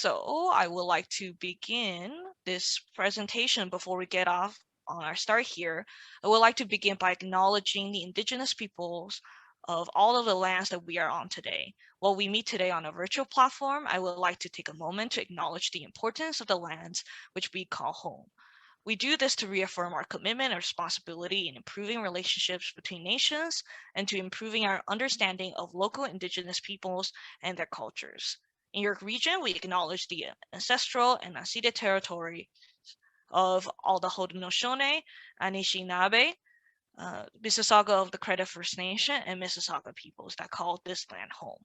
So I would like to begin this presentation. Before we get off on our start here, I would like to begin by acknowledging the indigenous peoples of all of the lands that we are on today. While we meet today on a virtual platform, I would like to take a moment to acknowledge the importance of the lands which we call home. We do this to reaffirm our commitment and responsibility in improving relationships between nations and to improving our understanding of local indigenous peoples and their cultures. In your region, we acknowledge the ancestral and unceded territory of all the Haudenosaunee, Anishinaabe, Mississauga of the Credit First Nation, and Mississauga peoples that call this land home.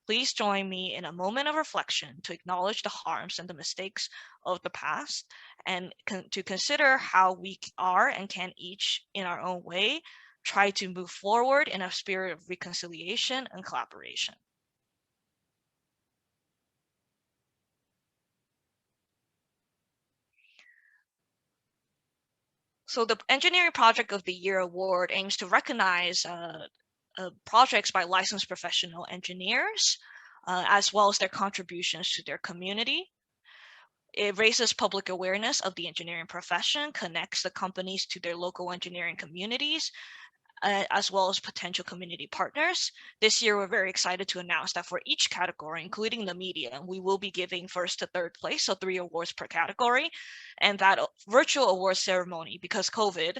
Please join me in a moment of reflection to acknowledge the harms and the mistakes of the past and to consider how we are and can each, in our own way, try to move forward in a spirit of reconciliation and collaboration. So the Engineering Project of the Year award aims to recognize projects by licensed professional engineers, as well as their contributions to their community. It raises public awareness of the engineering profession, connects the companies to their local engineering communities, as well as potential community partners. This year, we're very excited to announce that for each category, including the media, we will be giving first to third place, so 3 awards per category. And that virtual award ceremony, because COVID,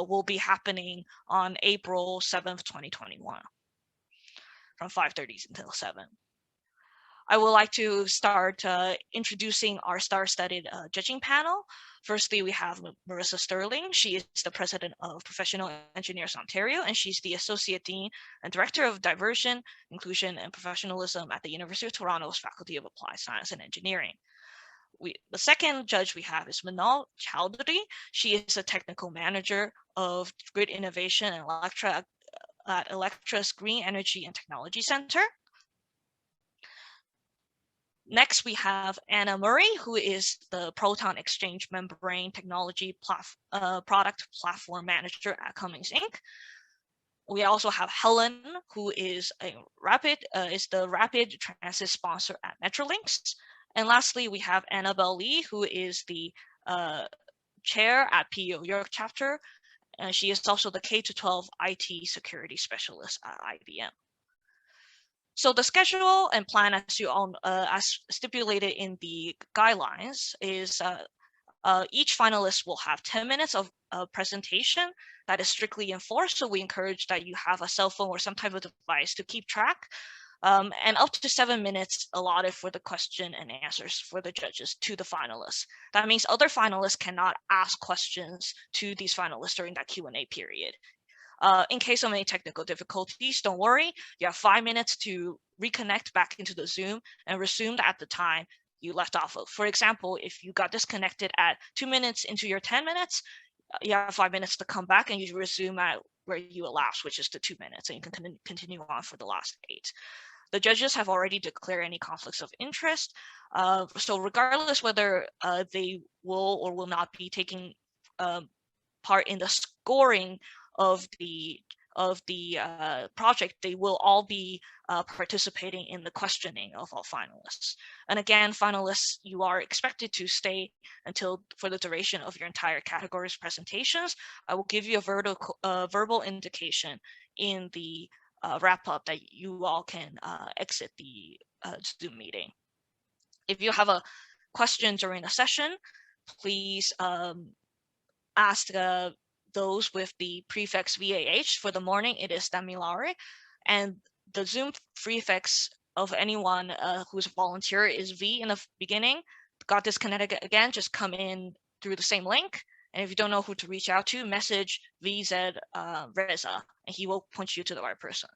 will be happening on April 7th, 2021, from 5:30 until 7. I would like to start introducing our star-studded judging panel. Firstly, we have Marissa Sterling. She is the president of Professional Engineers Ontario, and she's the Associate Dean and Director of Diversion, Inclusion, and Professionalism at the University of Toronto's Faculty of Applied Science and Engineering. The second judge we have is Manal Chowdhury. She is a technical manager of grid innovation and at Electra's Green Energy and Technology Center. Next, we have Anna Murray, who is the Proton Exchange Membrane Technology Product Platform Manager at Cummins Inc. We also have Helen, who is the Rapid Transit sponsor at Metrolinx. And lastly, we have Annabelle Lee, who is the chair at PEO York chapter. And she is also the K-12 IT security specialist at IBM. So the schedule and plan, as stipulated in the guidelines, is each finalist will have 10 minutes of a presentation that is strictly enforced. So we encourage that you have a cell phone or some type of device to keep track, and up to 7 minutes allotted for the question and answers for the judges to the finalists. That means other finalists cannot ask questions to these finalists during that Q&A period. In case of any technical difficulties, don't worry. You have 5 minutes to reconnect back into the Zoom and resume at the time you left off of. For example, if you got disconnected at 2 minutes into your 10 minutes, you have 5 minutes to come back and you resume at where you elapsed, which is the 2 minutes, and you can continue on for the last 8. The judges have already declared any conflicts of interest. So regardless whether they will or will not be taking part in the scoring of the project, they will all be participating in the questioning of all finalists. And again, finalists, you are expected to stay for the duration of your entire category's presentations. I will give you a verbal indication in the wrap up that you all can exit the Zoom meeting. If you have a question during the session, please ask those with the prefix VAH. For the morning, it is Damilare, and the Zoom prefix of anyone who's a volunteer is V in the beginning. Got disconnected again, just come in through the same link. And if you don't know who to reach out to, message VZ Reza, and he will point you to the right person.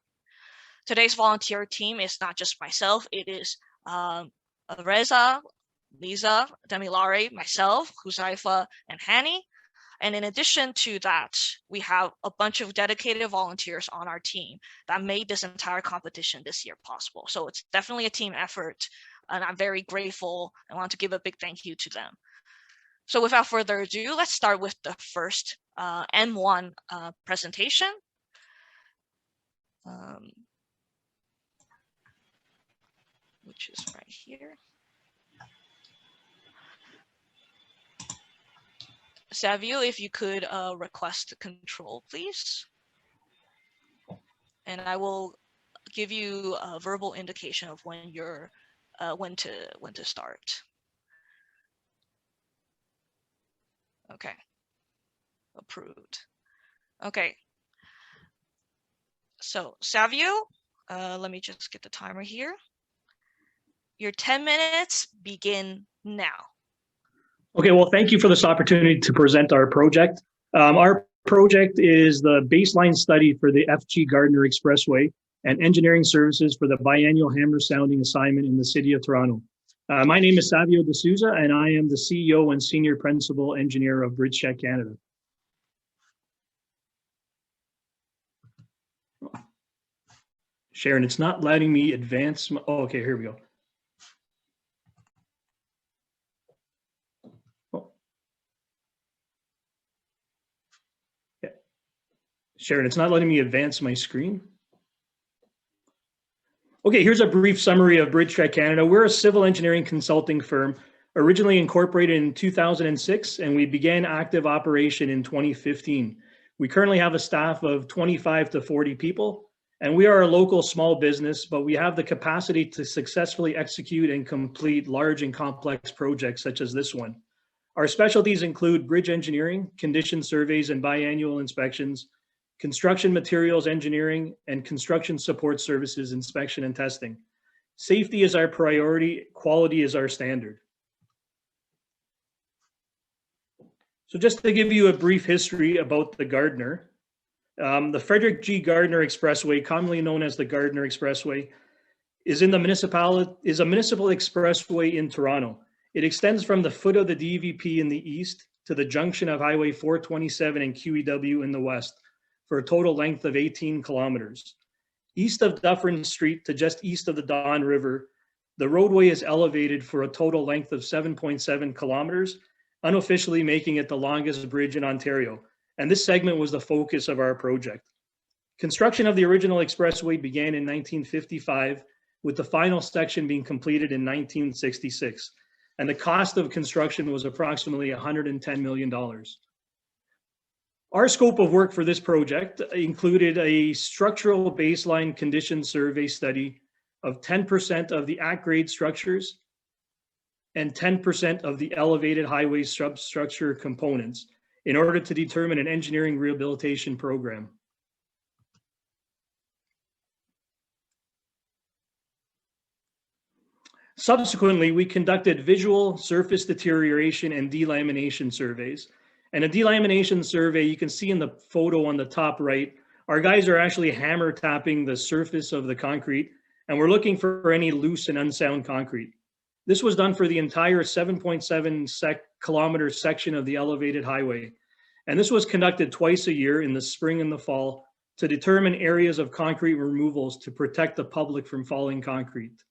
Today's volunteer team is not just myself, it is Reza, Lisa, Damilare, myself, Huzaifa, and Hani. And in addition to that, we have a bunch of dedicated volunteers on our team that made this entire competition this year possible. So it's definitely a team effort, and I'm very grateful. I want to give a big thank you to them. So without further ado, let's start with the first M1 presentation. Which is right here. Savio, if you could request control, please. And I will give you a verbal indication of when you're when to start. Okay. Approved. Okay. So Savio, let me just get the timer here. Your 10 minutes begin now. Okay, well, thank you for this opportunity to present our project. Our project is the baseline study for the FG Gardiner Expressway and engineering services for the biannual hammer sounding assignment in the city of Toronto. My name is Savio D'Souza, and I am the CEO and Senior Principal Engineer of BridgeCheck Canada. Sharon, it's not letting me advance. Oh, okay, here we go. Oh. Yeah. Sharon, it's not letting me advance my screen. Okay, here's a brief summary of BridgeCheck Canada. We're a civil engineering consulting firm, originally incorporated in 2006, and we began active operation in 2015. We currently have a staff of 25 to 40 people, and we are a local small business, but we have the capacity to successfully execute and complete large and complex projects such as this one. Our specialties include bridge engineering, condition surveys and biannual inspections, construction materials engineering, and construction support services inspection and testing. Safety is our priority, quality is our standard. So just to give you a brief history about the Gardiner, the Frederick G. Gardiner Expressway, commonly known as the Gardiner Expressway, is a municipal expressway in Toronto. It extends from the foot of the DVP in the east to the junction of Highway 427 and QEW in the west, for a total length of 18 kilometers. East of Dufferin Street to just east of the Don River, the roadway is elevated for a total length of 7.7 kilometers, unofficially making it the longest bridge in Ontario. And this segment was the focus of our project. Construction of the original expressway began in 1955, with the final section being completed in 1966. And the cost of construction was approximately $110 million. Our scope of work for this project included a structural baseline condition survey study of 10% of the at-grade structures and 10% of the elevated highway substructure components in order to determine an engineering rehabilitation program. Subsequently, we conducted visual surface deterioration and delamination surveys. And a delamination survey, you can see in the photo on the top right, our guys are actually hammer tapping the surface of the concrete, and we're looking for any loose and unsound concrete. This was done for the entire 7.7 kilometer section of the elevated highway. And this was conducted twice a year in the spring and the fall to determine areas of concrete removals to protect the public from falling concrete.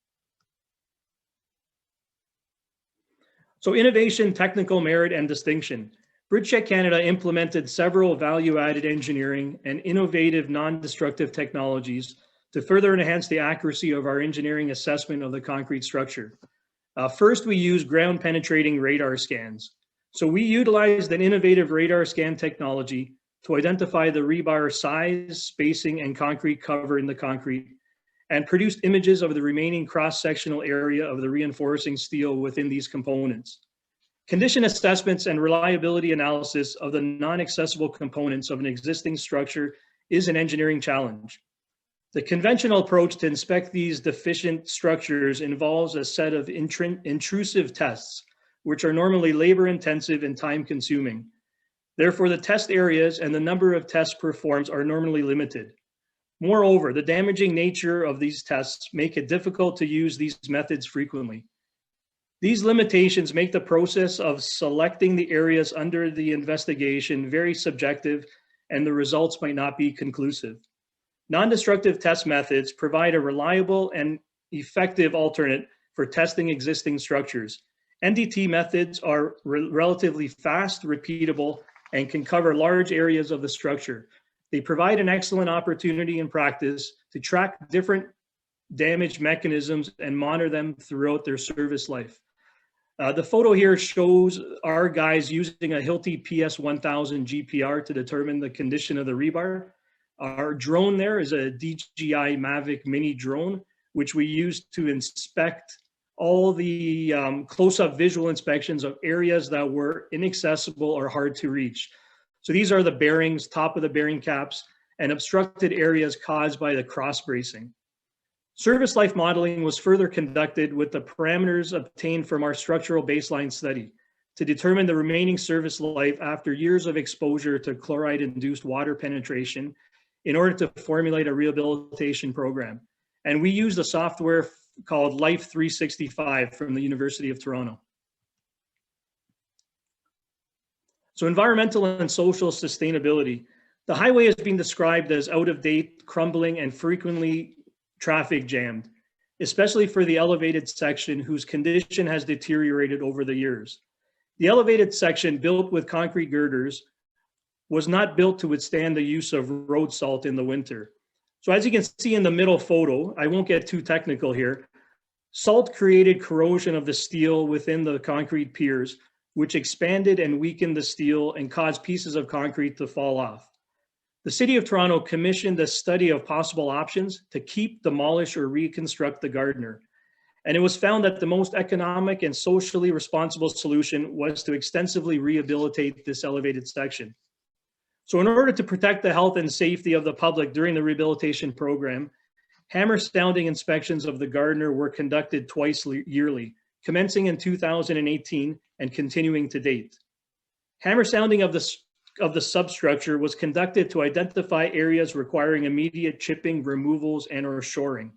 So innovation, technical merit, and distinction. BridgeCheck Canada implemented several value-added engineering and innovative non-destructive technologies to further enhance the accuracy of our engineering assessment of the concrete structure. First, we use ground-penetrating radar scans. So we utilized an innovative radar scan technology to identify the rebar size, spacing, and concrete cover in the concrete, and produced images of the remaining cross-sectional area of the reinforcing steel within these components. Condition assessments and reliability analysis of the non-accessible components of an existing structure is an engineering challenge. The conventional approach to inspect these deficient structures involves a set of intrusive tests, which are normally labor-intensive and time-consuming. Therefore, the test areas and the number of tests performed are normally limited. Moreover, the damaging nature of these tests make it difficult to use these methods frequently. These limitations make the process of selecting the areas under the investigation very subjective, and the results might not be conclusive. Non-destructive test methods provide a reliable and effective alternate for testing existing structures. NDT methods are relatively fast, repeatable, and can cover large areas of the structure. They provide an excellent opportunity in practice to track different damage mechanisms and monitor them throughout their service life. The photo here shows our guys using a Hilti PS1000 GPR to determine the condition of the rebar. Our drone there is a DJI Mavic mini drone, which we use to inspect all the close-up visual inspections of areas that were inaccessible or hard to reach. So these are the bearings, top of the bearing caps, and obstructed areas caused by the cross bracing. Service life modeling was further conducted with the parameters obtained from our structural baseline study to determine the remaining service life after years of exposure to chloride-induced water penetration in order to formulate a rehabilitation program. And we used a software called Life 365 from the University of Toronto. So environmental and social sustainability. The highway has been described as out of date, crumbling, and frequently traffic jammed, especially for the elevated section whose condition has deteriorated over the years. The elevated section, built with concrete girders, was not built to withstand the use of road salt in the winter. So as you can see in the middle photo, I won't get too technical here, salt created corrosion of the steel within the concrete piers, which expanded and weakened the steel and caused pieces of concrete to fall off. The City of Toronto commissioned a study of possible options to keep, demolish, or reconstruct the Gardiner. And it was found that the most economic and socially responsible solution was to extensively rehabilitate this elevated section. So in order to protect the health and safety of the public during the rehabilitation program, hammer sounding inspections of the Gardiner were conducted twice yearly, commencing in 2018 and continuing to date. Hammer sounding of the substructure was conducted to identify areas requiring immediate chipping, removals, and or shoring.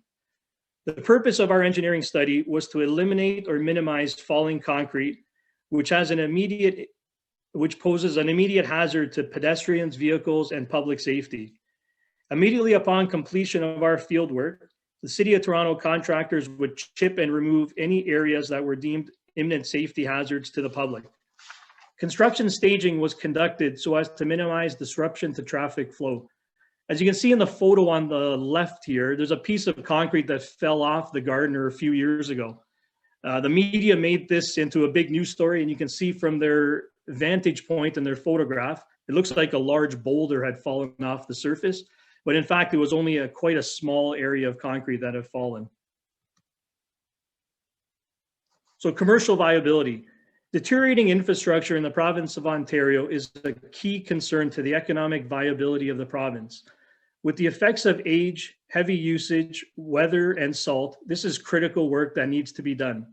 The purpose of our engineering study was to eliminate or minimize falling concrete, which poses an immediate hazard to pedestrians, vehicles, and public safety. Immediately upon completion of our fieldwork, the City of Toronto contractors would chip and remove any areas that were deemed imminent safety hazards to the public. Construction staging was conducted so as to minimize disruption to traffic flow. As you can see in the photo on the left here, there's a piece of concrete that fell off the Gardiner a few years ago. The media made this into a big news story, and you can see from their vantage point in their photograph, it looks like a large boulder had fallen off the surface, but in fact, it was only quite a small area of concrete that had fallen. So commercial viability. Deteriorating infrastructure in the province of Ontario is a key concern to the economic viability of the province. With the effects of age, heavy usage, weather, and salt, this is critical work that needs to be done.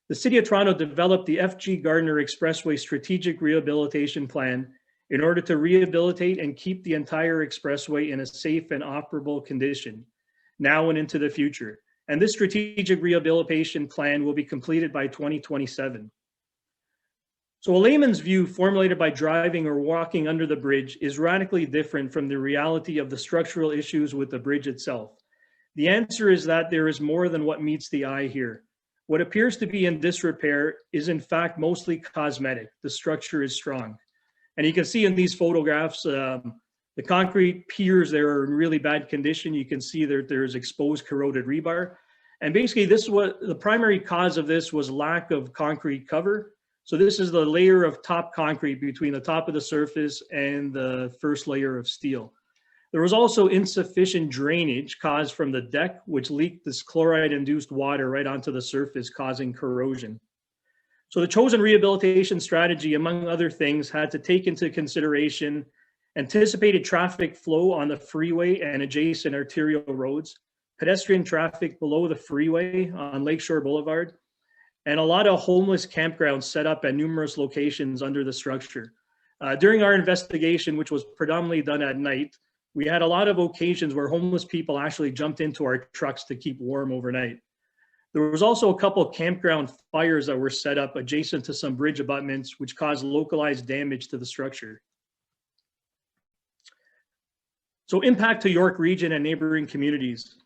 The City of Toronto developed the FG Gardiner Expressway Strategic Rehabilitation Plan in order to rehabilitate and keep the entire expressway in a safe and operable condition, now and into the future. And this strategic rehabilitation plan will be completed by 2027. So a layman's view formulated by driving or walking under the bridge is radically different from the reality of the structural issues with the bridge itself. The answer is that there is more than what meets the eye here. What appears to be in disrepair is in fact mostly cosmetic. The structure is strong. And you can see in these photographs, the concrete piers there are in really bad condition. You can see that there's exposed corroded rebar. And basically the primary cause of this was lack of concrete cover. So this is the layer of top concrete between the top of the surface and the first layer of steel. There was also insufficient drainage caused from the deck, which leaked this chloride-induced water right onto the surface, causing corrosion. So the chosen rehabilitation strategy, among other things, had to take into consideration anticipated traffic flow on the freeway and adjacent arterial roads, pedestrian traffic below the freeway on Lakeshore Boulevard, and a lot of homeless campgrounds set up at numerous locations under the structure. During our investigation, which was predominantly done at night, we had a lot of occasions where homeless people actually jumped into our trucks to keep warm overnight. There was also a couple of campground fires that were set up adjacent to some bridge abutments, which caused localized damage to the structure. So impact to York Region and neighboring communities.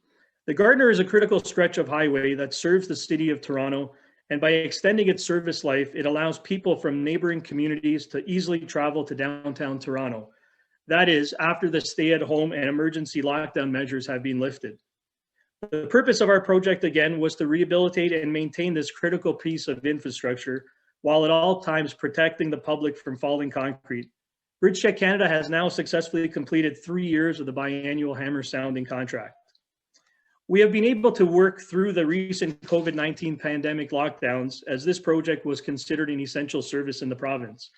The Gardiner is a critical stretch of highway that serves the City of Toronto, and by extending its service life, it allows people from neighboring communities to easily travel to downtown Toronto. That is, after the stay-at-home and emergency lockdown measures have been lifted. The purpose of our project, again, was to rehabilitate and maintain this critical piece of infrastructure while at all times protecting the public from falling concrete. Bridgecheck Canada has now successfully completed 3 years of the biannual hammer sounding contract. We have been able to work through the recent COVID-19 pandemic lockdowns as this project was considered an essential service in the province.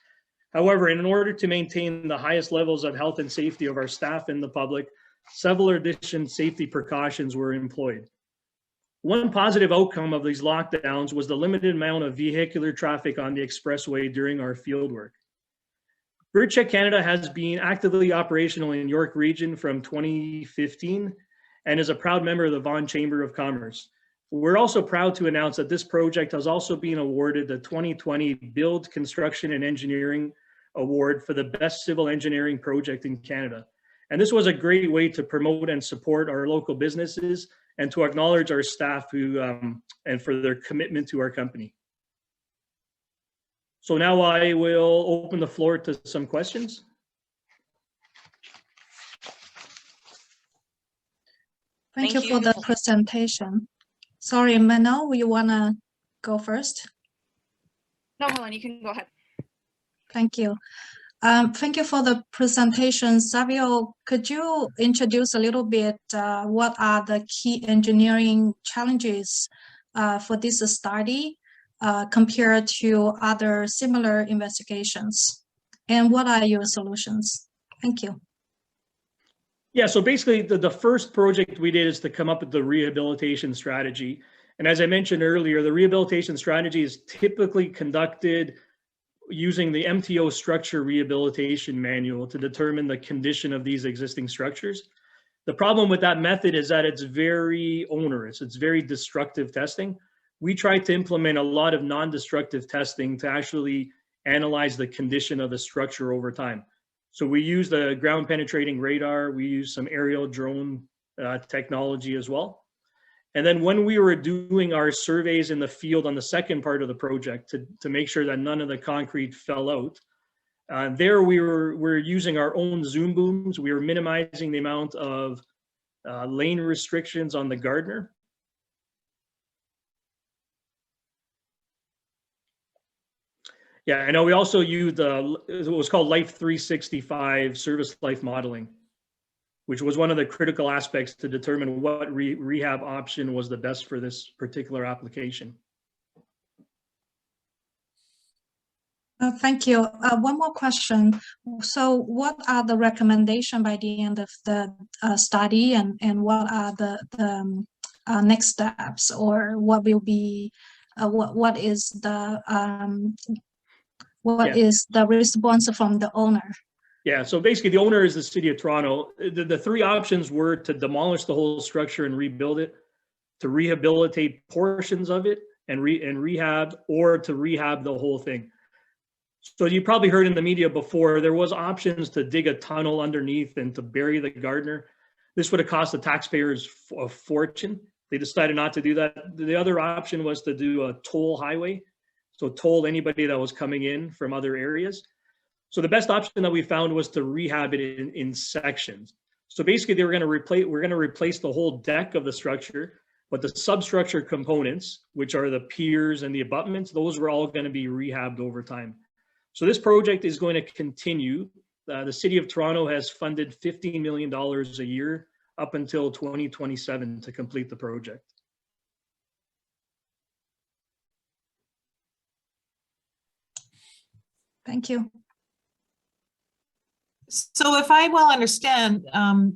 However, in order to maintain the highest levels of health and safety of our staff and the public, several additional safety precautions were employed. One positive outcome of these lockdowns was the limited amount of vehicular traffic on the expressway during our fieldwork. Bridgecheck Canada has been actively operational in York Region from 2015 and is a proud member of the Vaughan Chamber of Commerce. We're also proud to announce that this project has also been awarded the 2020 Build, Construction and Engineering Award for the Best Civil Engineering Project in Canada. And this was a great way to promote and support our local businesses and to acknowledge our staff who and for their commitment to our company. So now I will open the floor to some questions. Thank you for the presentation. Sorry, Manuel, you want to go first? No, Helen, you can go ahead. Thank you. Thank you for the presentation. Savio, could you introduce a little bit what are the key engineering challenges for this study compared to other similar investigations? And what are your solutions? Thank you. Yeah, so basically the first project we did is to come up with the rehabilitation strategy. And as I mentioned earlier, the rehabilitation strategy is typically conducted using the MTO structure rehabilitation manual to determine the condition of these existing structures. The problem with that method is that it's very onerous. It's very destructive testing. We try to implement a lot of non-destructive testing to actually analyze the condition of the structure over time. So we use the ground penetrating radar. We use some aerial drone technology as well. And then when we were doing our surveys in the field on the second part of the project to make sure that none of the concrete fell out, there we're using our own zoom booms. We were minimizing the amount of lane restrictions on the Gardiner. Yeah, I know we also used what was called Life 365 service life modeling, which was one of the critical aspects to determine what rehab option was the best for this particular application. Thank you. One more question. So what are the recommendations by the end of the study, and what are the next steps, or what will be, what is the response from the owner? Yeah, so basically the owner is the City of Toronto. The three options were to demolish the whole structure and rebuild it, to rehabilitate portions of it and rehab, or to rehab the whole thing. So you probably heard in the media before, there was options to dig a tunnel underneath and to bury the Gardiner. This would have cost the taxpayers a fortune. They decided not to do that. The other option was to do a toll highway. So toll anybody that was coming in from other areas. So the best option that we found was to rehab it in sections. So basically we're going to replace the whole deck of the structure, but the substructure components, which are the piers and the abutments, those were all going to be rehabbed over time. So this project is going to continue. The City of Toronto has funded $15 million a year up until 2027 to complete the project. Thank you. So if I well understand,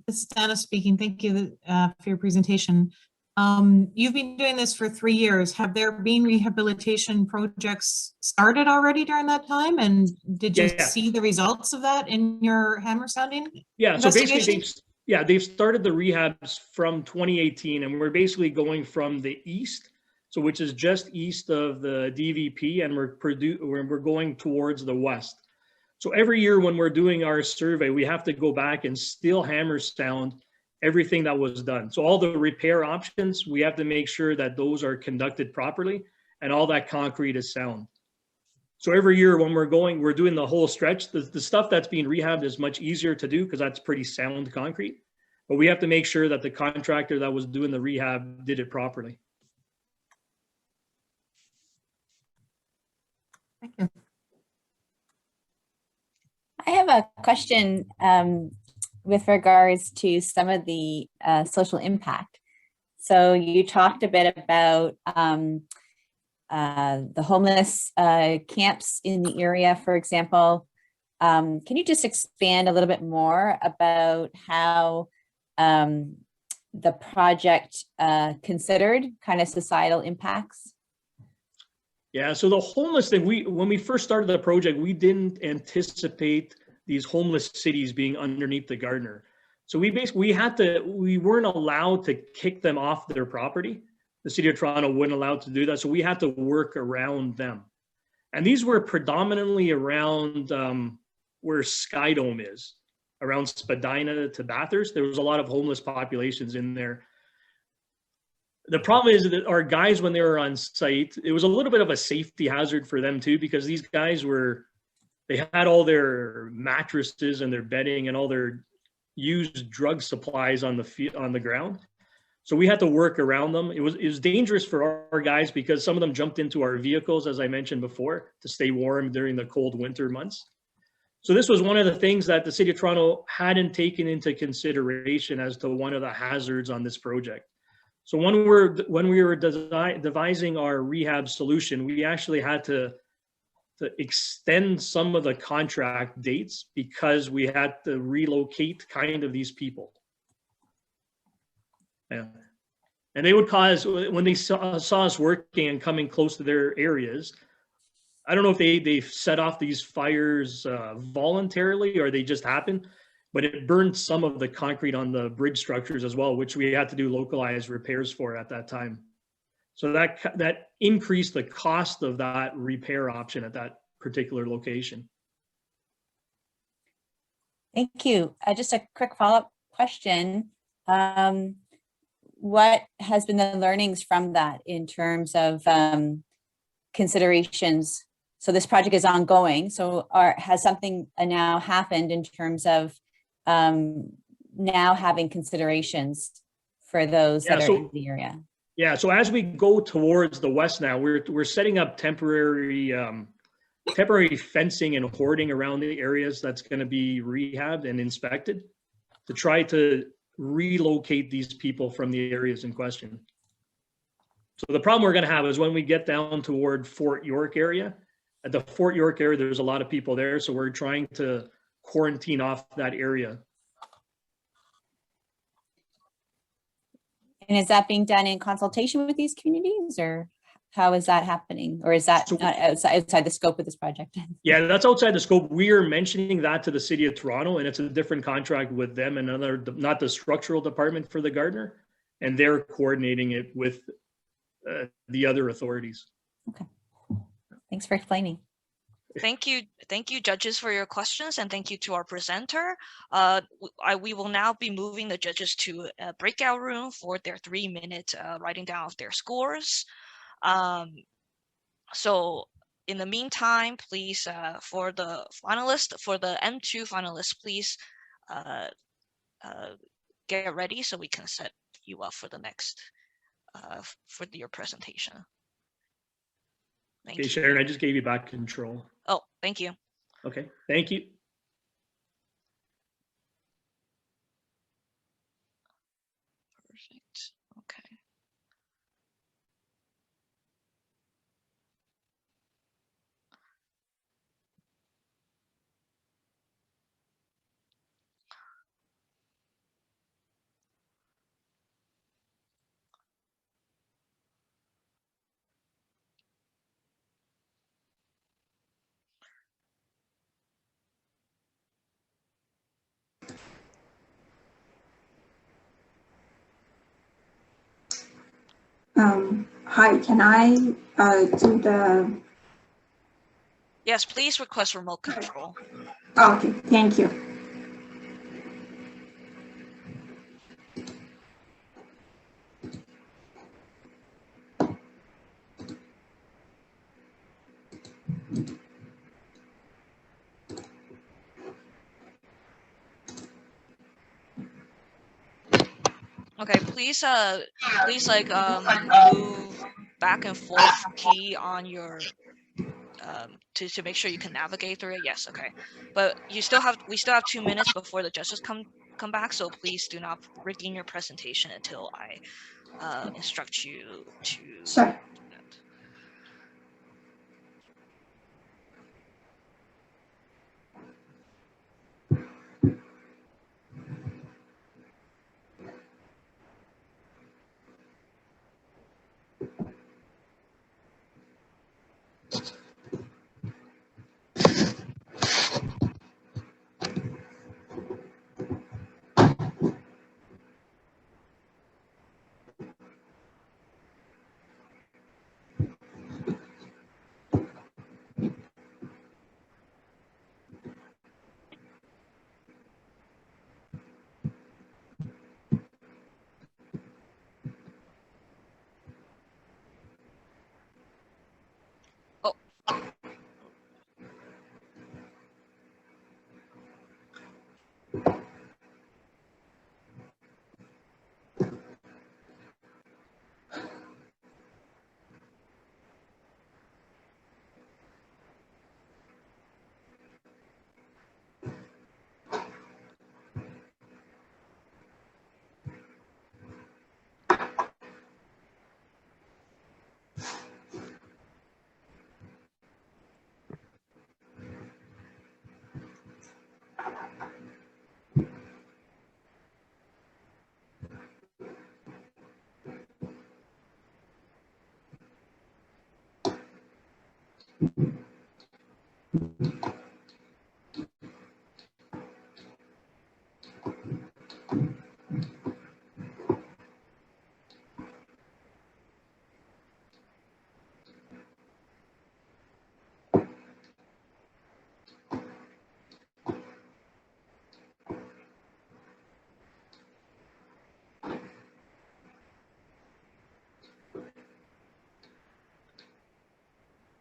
this is Dana speaking, thank you for your presentation. You've been doing this for 3 years. Have there been rehabilitation projects started already during that time? And did you see the results of that in your hammer sounding? Yeah, so basically they've started the rehabs from 2018, and we're basically going from the east, so which is just east of the DVP, and we're going towards the west. So every year when we're doing our survey, we have to go back and still hammer sound everything that was done. So all the repair options, we have to make sure that those are conducted properly and all that concrete is sound. So every year when we're doing the whole stretch, the stuff that's being rehabbed is much easier to do because that's pretty sound concrete. but we have to make sure that the contractor that was doing the rehab did it properly. Thank you. I have a question with regards to some of the social impact. So you talked a bit about the homeless camps in the area, for example. Can you just expand a little bit more about how the project considered kind of societal impacts? Yeah, so the homeless thing, when we first started the project, we didn't anticipate these homeless cities being underneath the Gardiner. So we weren't allowed to kick them off their property. The City of Toronto wouldn't allow to do that. So we had to work around them. And these were predominantly around where Skydome is, around Spadina to Bathurst. There was a lot of homeless populations in there. The problem is that our guys, when they were on site, it was a little bit of a safety hazard for them too, because these guys they had all their mattresses and their bedding and all their used drug supplies on the ground. So we had to work around them. It was dangerous for our guys because some of them jumped into our vehicles, as I mentioned before, to stay warm during the cold winter months. So this was one of the things that the City of Toronto hadn't taken into consideration as to one of the hazards on this project. So when we were devising our rehab solution, we actually had to extend some of the contract dates because we had to relocate kind of these people. Yeah. And they would cause, when they saw us working and coming close to their areas, I don't know if they set off these fires voluntarily or they just happened, but it burned some of the concrete on the bridge structures as well, which we had to do localized repairs for at that time. So that increased the cost of that repair option at that particular location. Thank you. Just a quick follow-up question. What has been the learnings from that in terms of considerations? So this project is ongoing. So has something now happened in terms of now having considerations for those that are in the area? Yeah, so as we go towards the west now, we're setting up temporary fencing and hoarding around the areas that's going to be rehabbed and inspected to try to relocate these people from the areas in question. So the problem we're going to have is when we get down toward Fort York area, at the Fort York area, there's a lot of people there. So we're trying to quarantine off that area. And is that being done in consultation with these communities, or how is that happening? Or is that not outside the scope of this project? Yeah, that's outside the scope. We are mentioning that to the City of Toronto, and it's a different contract with them and another, not the structural department for the Gardiner, and they're coordinating it with the other authorities. Okay, thanks for explaining. Thank you, judges, for your questions, and thank you to our presenter. We will now be moving the judges to a breakout room for their 3-minute writing down of their scores. So in the meantime, please, for the M2 finalists, please get ready so we can set you up for the next, for your presentation. Thank you. Sharon, I just gave you back control. Oh, thank you. Okay, thank you. Perfect. Okay. Hi, can I do the... Yes, please request remote control. Okay, thank you. Okay, please like move back and forth key on your to make sure you can navigate through it. Yes, okay. But we still have 2 minutes before the judges come back, so please do not begin your presentation until I instruct you to Sure. do that.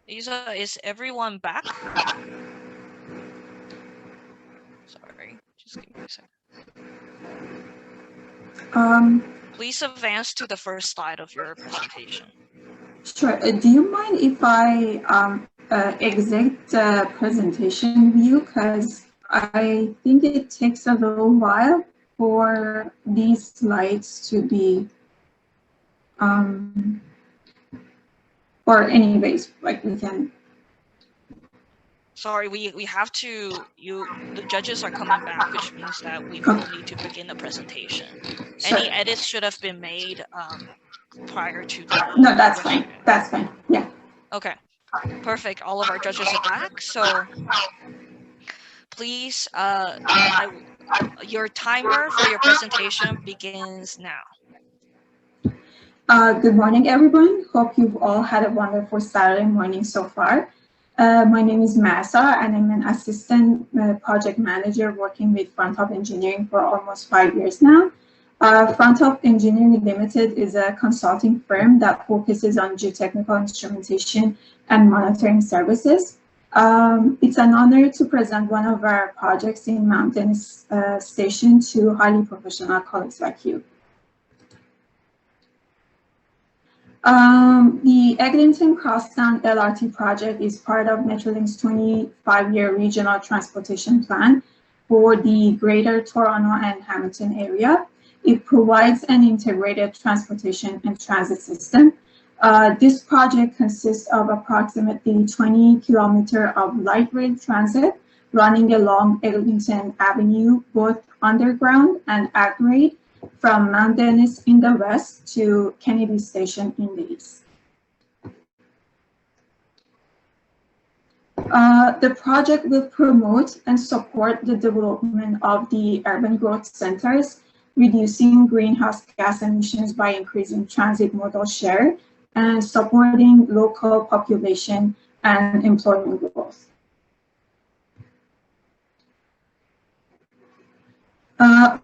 Isa, is everyone back? Sorry, just give me a second. Please advance to the first slide of your presentation. Sure. Do you mind if I exit the presentation view? Because I think it takes a little while for these slides to be, or anyways, like we can. Sorry, we have to, the judges are coming back, which means that we will need to begin the presentation. Sure. Any edits should have been made prior to the... No, that's fine. That's fine. Yeah. Okay, perfect. All of our judges are back. So please, your timer for your presentation begins now. Good morning, everyone. Hope you've all had a wonderful Saturday morning so far. My name is Masa, and I'm an assistant project manager working with Frontop Engineering for almost 5 years now. Frontop Engineering Limited is a consulting firm that focuses on geotechnical instrumentation and monitoring services. It's an honor to present one of our projects in Mount Dennis Station to highly professional colleagues like you. The Eglinton Crosstown LRT project is part of Metrolink's 25-year regional transportation plan for the Greater Toronto and Hamilton area. It provides an integrated transportation and transit system. This project consists of approximately 20 kilometers of light rail transit running along Eglinton Avenue, both underground and at grade, from Mount Dennis in the west to Kennedy Station in the east. The project will promote and support the development of the urban growth centers, reducing greenhouse gas emissions by increasing transit modal share and supporting local population and employment growth.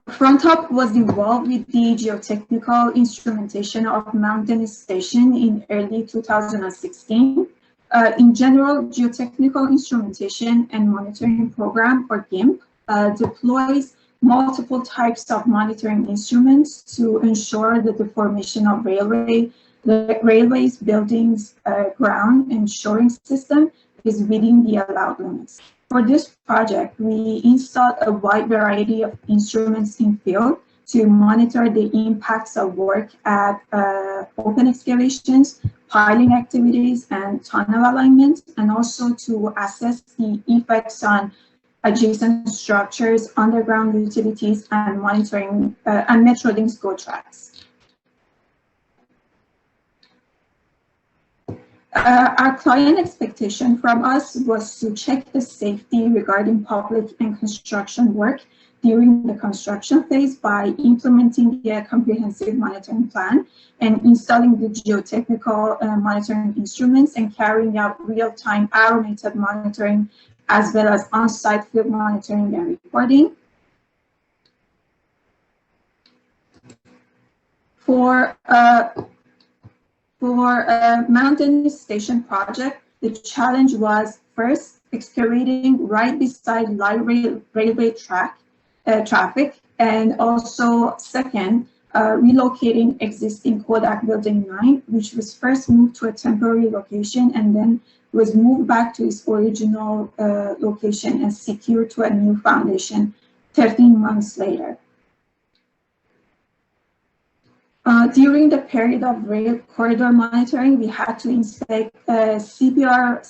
Frontop was involved with the geotechnical instrumentation of Mount Dennis Station in early 2016. In general, Geotechnical Instrumentation and Monitoring Program, or GIMP, deploys multiple types of monitoring instruments to ensure the deformation of railways, buildings, ground, and shoring system is within the allowed limits. For this project, we installed a wide variety of instruments in field to monitor the impacts of work at open excavations, piling activities, and tunnel alignment, and also to assess the effects on adjacent structures, underground utilities, and monitoring and Metrolinx GO tracks. Our client expectation from us was to check the safety regarding public and construction work during the construction phase by implementing the comprehensive monitoring plan and installing the geotechnical monitoring instruments and carrying out real-time automated monitoring as well as on-site field monitoring and reporting. For Mount Dennis Station project, the challenge was first excavating right beside light railway traffic, and also second, relocating existing Kodak Building 9, which was first moved to a temporary location and then was moved back to its original location and secured to a new foundation 13 months later. During the period of rail corridor monitoring, we had to inspect CNR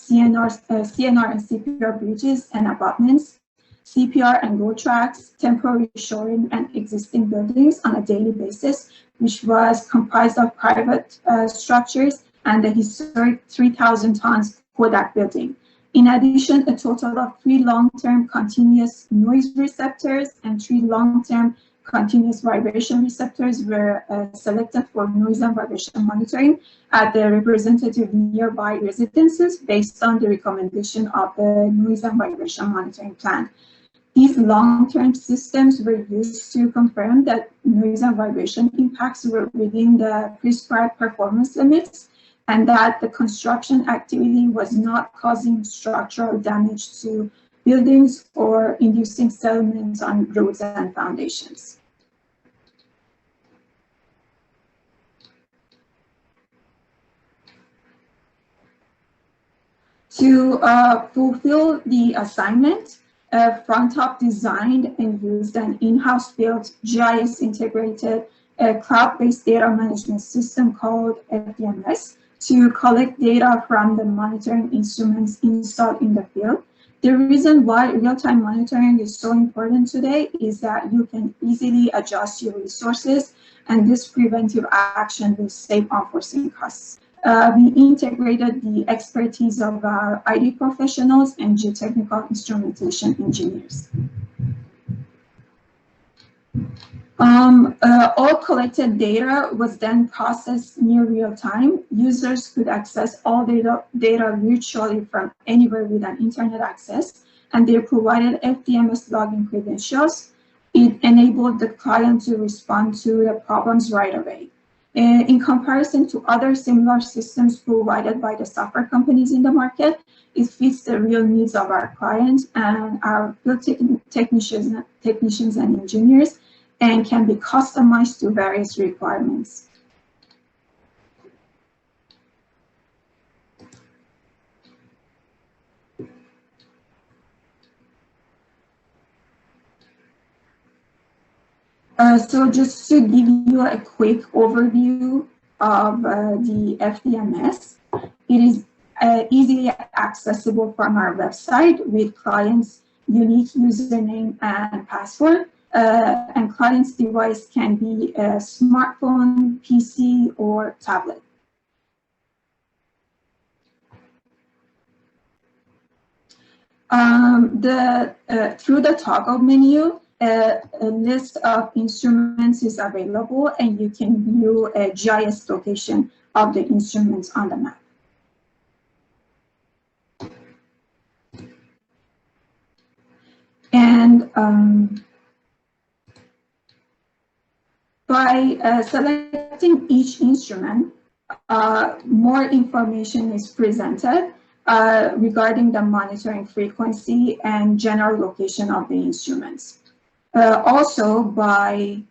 and CPR bridges and abutments, CPR and GO tracks, temporary shoring, and existing buildings on a daily basis, which was comprised of private structures and the historic 3,000 tons Kodak building. In addition, a total of 3 long-term continuous noise receptors and 3 long-term continuous vibration receptors were selected for noise and vibration monitoring at the representative nearby residences based on the recommendation of the noise and vibration monitoring plan. These long-term systems were used to confirm that noise and vibration impacts were within the prescribed performance limits and that the construction activity was not causing structural damage to buildings or inducing settlements on roads and foundations. To fulfill the assignment, Frontop designed and used an in-house built GIS integrated cloud-based data management system called FDMS to collect data from the monitoring instruments installed in the field. The reason why real-time monitoring is so important today is that you can easily adjust your resources, and this preventive action will save unforeseen costs. We integrated the expertise of our IT professionals and geotechnical instrumentation engineers. All collected data was then processed near real time. Users could access all data virtually from anywhere with an internet access, and they provided FDMS login credentials. It enabled the client to respond to the problems right away. In comparison to other similar systems provided by the software companies in the market, it fits the real needs of our clients and our field technicians and engineers, and can be customized to various requirements. So just to give you a quick overview of the FDMS, it is easily accessible from our website with clients' unique username and password. And client's device can be a smartphone, PC, or tablet. Through the toggle menu, a list of instruments is available, and you can view a GIS location of the instruments on the map. And by selecting each instrument, more information is presented regarding the monitoring frequency and general location of the instruments. Also by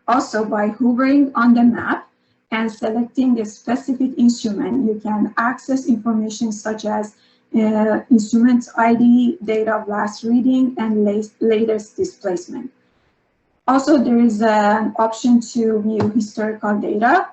hovering on the map and selecting a specific instrument, you can access information such as instrument ID, date of last reading, and latest displacement. Also, there is an option to view historical data.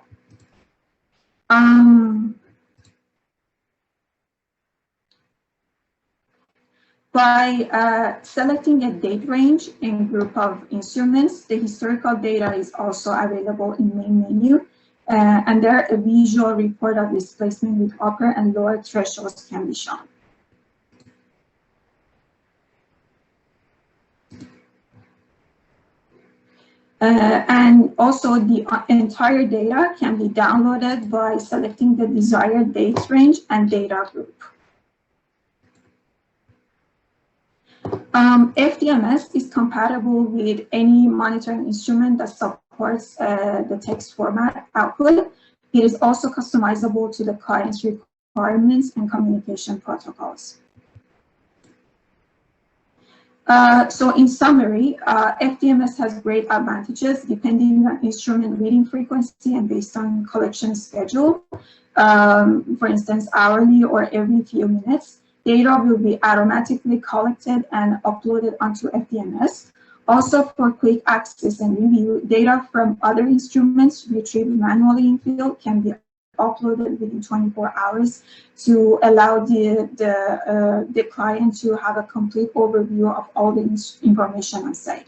By selecting a date range and group of instruments, the historical data is also available in main menu, and there a visual report of displacement with upper and lower thresholds can be shown. And also the entire data can be downloaded by selecting the desired date range and data group. FDMS is compatible with any monitoring instrument that supports the text format output. It is also customizable to the client's requirements and communication protocols. So in summary, FDMS has great advantages depending on instrument reading frequency and based on collection schedule. For instance, hourly or every few minutes. Data will be automatically collected and uploaded onto FDMS. Also, for quick access and review, data from other instruments retrieved manually in field can be uploaded within 24 hours to allow the client to have a complete overview of all the information on site.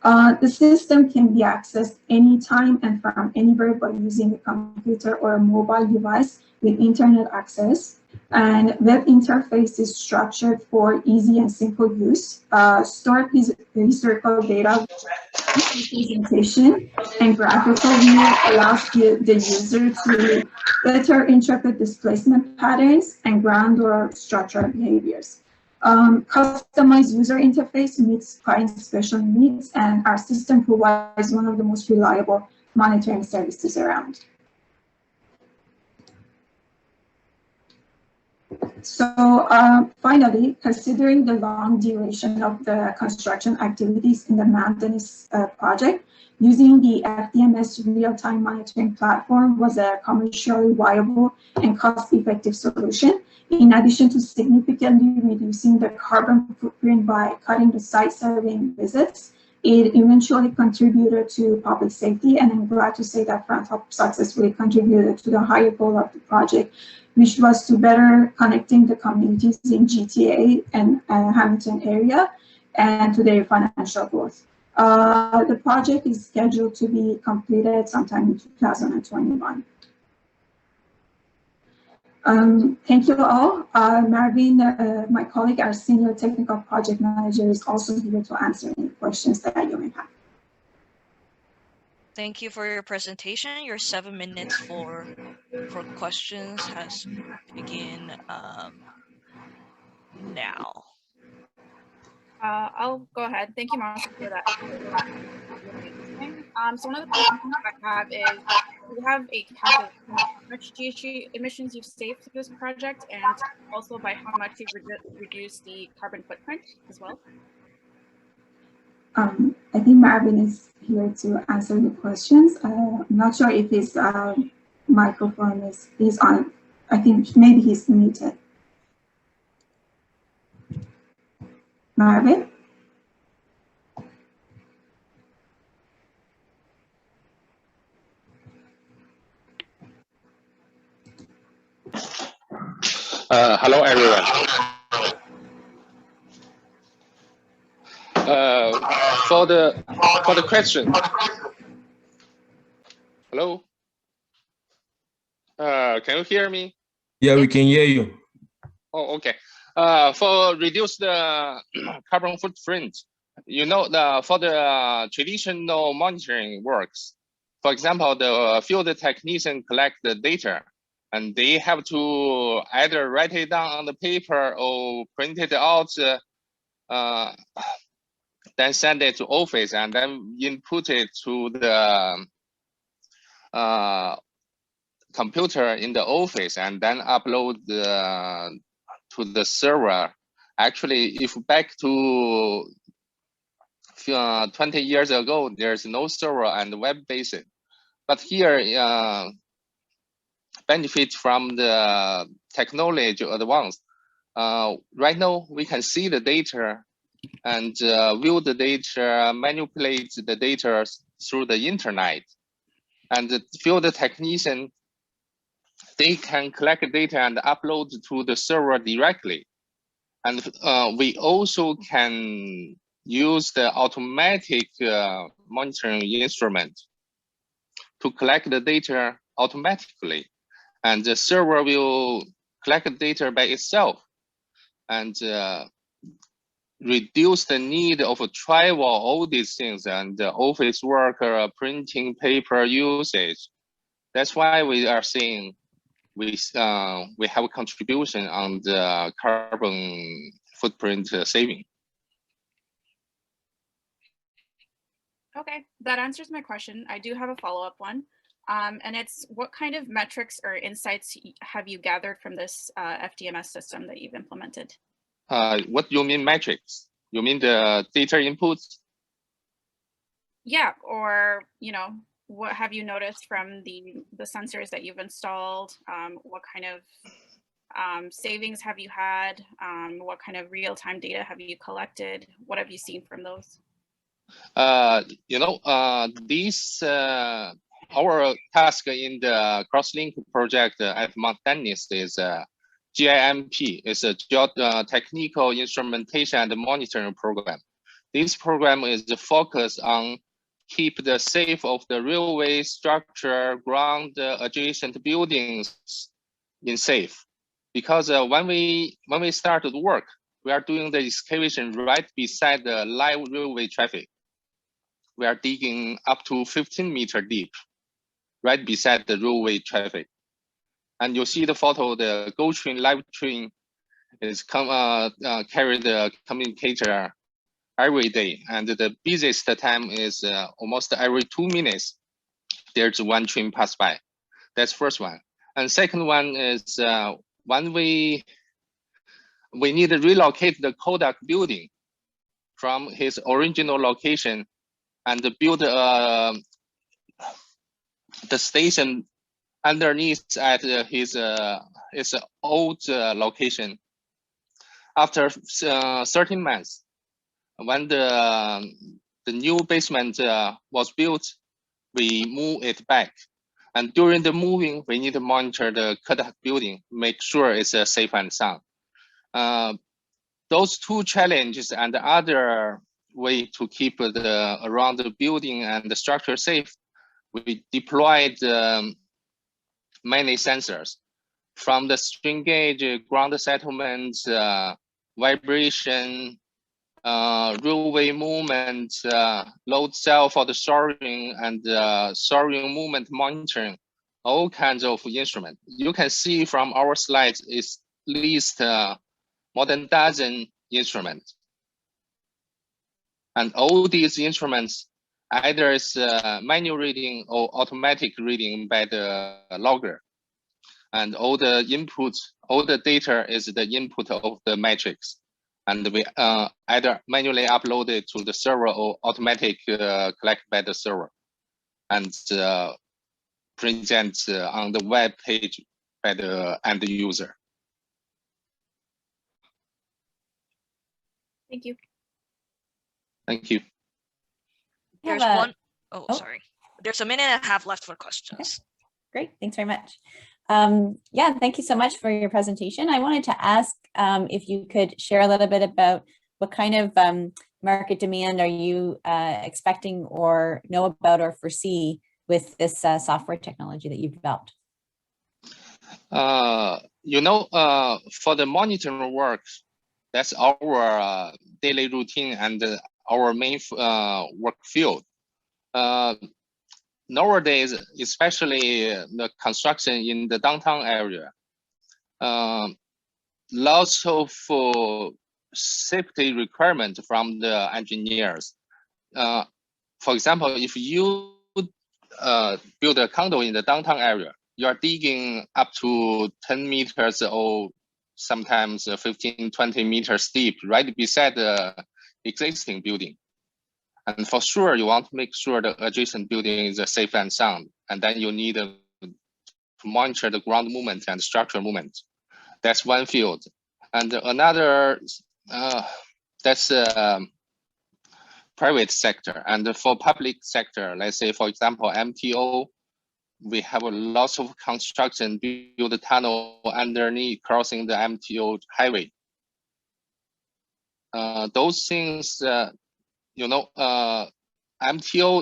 The system can be accessed anytime and from anywhere by using a computer or a mobile device with internet access. And web interface is structured for easy and simple use. Store historical data presentation and graphical view allows the user to better interpret displacement patterns and ground or structural behaviors. Customized user interface meets client special needs, and our system provides one of the most reliable monitoring services around. So finally, considering the long duration of the construction activities in the mountainous project, using the FDMS real-time monitoring platform was a commercially viable and cost-effective solution. In addition to significantly reducing the carbon footprint by cutting the site surveying visits, it eventually contributed to public safety, and I'm glad to say that Frontop successfully contributed to the higher goal of the project, which was to better connecting the communities in GTA and Hamilton area and to their financial growth. The project is scheduled to be completed sometime in 2021. Thank you all. Marvin, my colleague, our senior technical project manager, is also here to answer any questions that you may have. Thank you for your presentation. Your 7 minutes for questions has begun now. I'll go ahead. Thank you, Martha, for that. So one of the questions I have is, do you have a calculation of how much GHG emissions you've saved through this project, and also by how much you've reduced the carbon footprint as well? I think Marvin is here to answer the questions. I'm not sure if his microphone is on. I think maybe he's muted. Marvin? Hello, everyone. For the question. Hello. Can you hear me? Yeah, we can hear you. Oh, okay. For reduce the carbon footprint, you know, for the traditional monitoring works. For example, the field technician collect the data, and they have to either write it down on the paper or print it out, then send it to office, and then input it to the computer in the office, and then upload to the server. Actually, if back to 20 years ago, there's no server and web based, but here benefit from the technology advance. Right now, we can see the data and view the data, manipulate the data through the internet. And the field technician, they can collect data and upload to the server directly. And we also can use the automatic monitoring instrument to collect the data automatically. And the server will collect the data by itself and reduce the need of travel, all these things, and office work, printing paper usage. That's why we are seeing we have a contribution on the carbon footprint saving. Okay, that answers my question. I do have a follow-up one. And it's, what kind of metrics or insights have you gathered from this FDMS system that you've implemented? What do you mean metrics? You mean the data inputs? Yeah, or, you know, what have you noticed from the sensors that you've installed? What kind of savings have you had? What kind of real-time data have you collected? What have you seen from those? You know, these our task in the Crosslink project at Mount Dennis is GIMP, is a Technical Instrumentation and Monitoring Program. This program is focused on keep the safe of the railway structure, ground adjacent buildings in safe. Because when we started work, we are doing the excavation right beside the live railway traffic. We are digging up to 15-meter deep, right beside the railway traffic. And you see the photo, the GO train, live train is carry the communicator every day. And the busiest time is almost every 2 minutes, there's one train pass by. That's first one. And second one is when we need to relocate the Kodak building from his original location and build the station underneath at his old location. After 13 months, when the new basement was built, we move it back. And during the moving, we need to monitor the Kodak building, make sure it's safe and sound. Those two challenges and the other way to keep the around the building and the structure safe, we deployed many sensors from the strain gauge, ground settlement, vibration, railway movement, load cell for the soaring, and soaring movement monitoring, all kinds of instruments. You can see from our slides, it's at least more than a dozen instruments. And all these instruments, either is manual reading or automatic reading by the logger. And all the inputs, all the data is the input of the matrix. And we either manually upload it to the server or automatic collect by the server and present on the web page by the end user. Thank you. Thank you. There's one. Oh, sorry. There's a minute and a half left for questions. Okay. Great. Thanks very much. Yeah, thank you so much for your presentation. I wanted to ask if you could share a little bit about what kind of market demand are you expecting or know about or foresee with this software technology that you've developed? You know, for the monitoring work, that's our daily routine and our main work field. Nowadays, especially the construction in the downtown area, lots of safety requirements from the engineers. For example, if you build a condo in the downtown area, you are digging up to 10 meters or sometimes 15, 20 meters deep right beside the existing building. And for sure, you want to make sure the adjacent building is safe and sound. And then you need to monitor the ground movement and structural movement. That's one field. And another, that's private sector. And for public sector, let's say, for example, MTO, we have a lot of construction, build a tunnel underneath crossing the MTO highway. Those things, MTO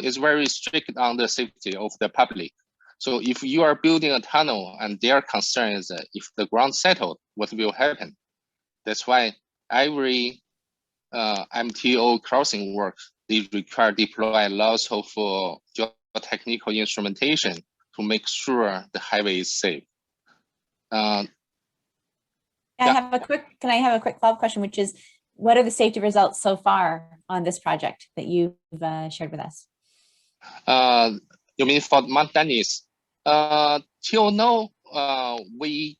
is very strict on the safety of the public. So if you are building a tunnel and their concern is that if the ground settled, what will happen? That's why every MTO crossing work, they require deploy lots of geotechnical instrumentation to make sure the highway is safe. Can I have a quick follow-up question, which is, what are the safety results so far on this project that you've shared with us? You mean for Mount Dennis? Till now, we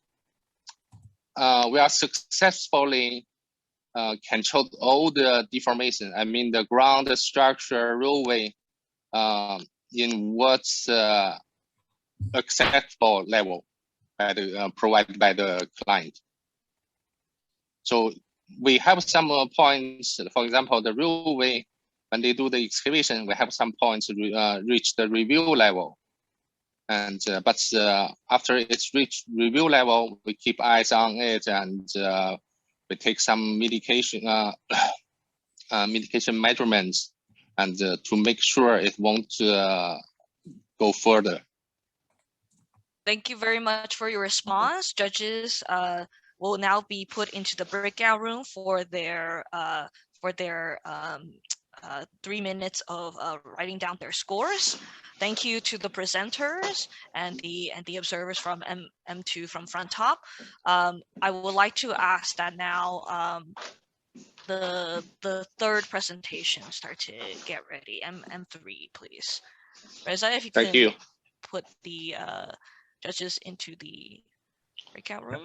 are successfully controlled all the deformation. I mean, the ground, the structure, roadway, in what's acceptable level by the provided by the client. So we have some points, for example, the roadway, when they do the excavation, we have some points reach the review level. And but after it's reached review level, we keep eyes on it, and we take some mitigation mitigation measurements, and to make sure it won't go further. Thank you very much for your response. Judges will now be put into the breakout room for their 3 minutes of writing down their scores. Thank you to the presenters and the observers from M2 from Frontop. I would like to ask that now the third presentation start to get ready. M3, please. Reza, if you Thank can you. put the judges into the breakout room.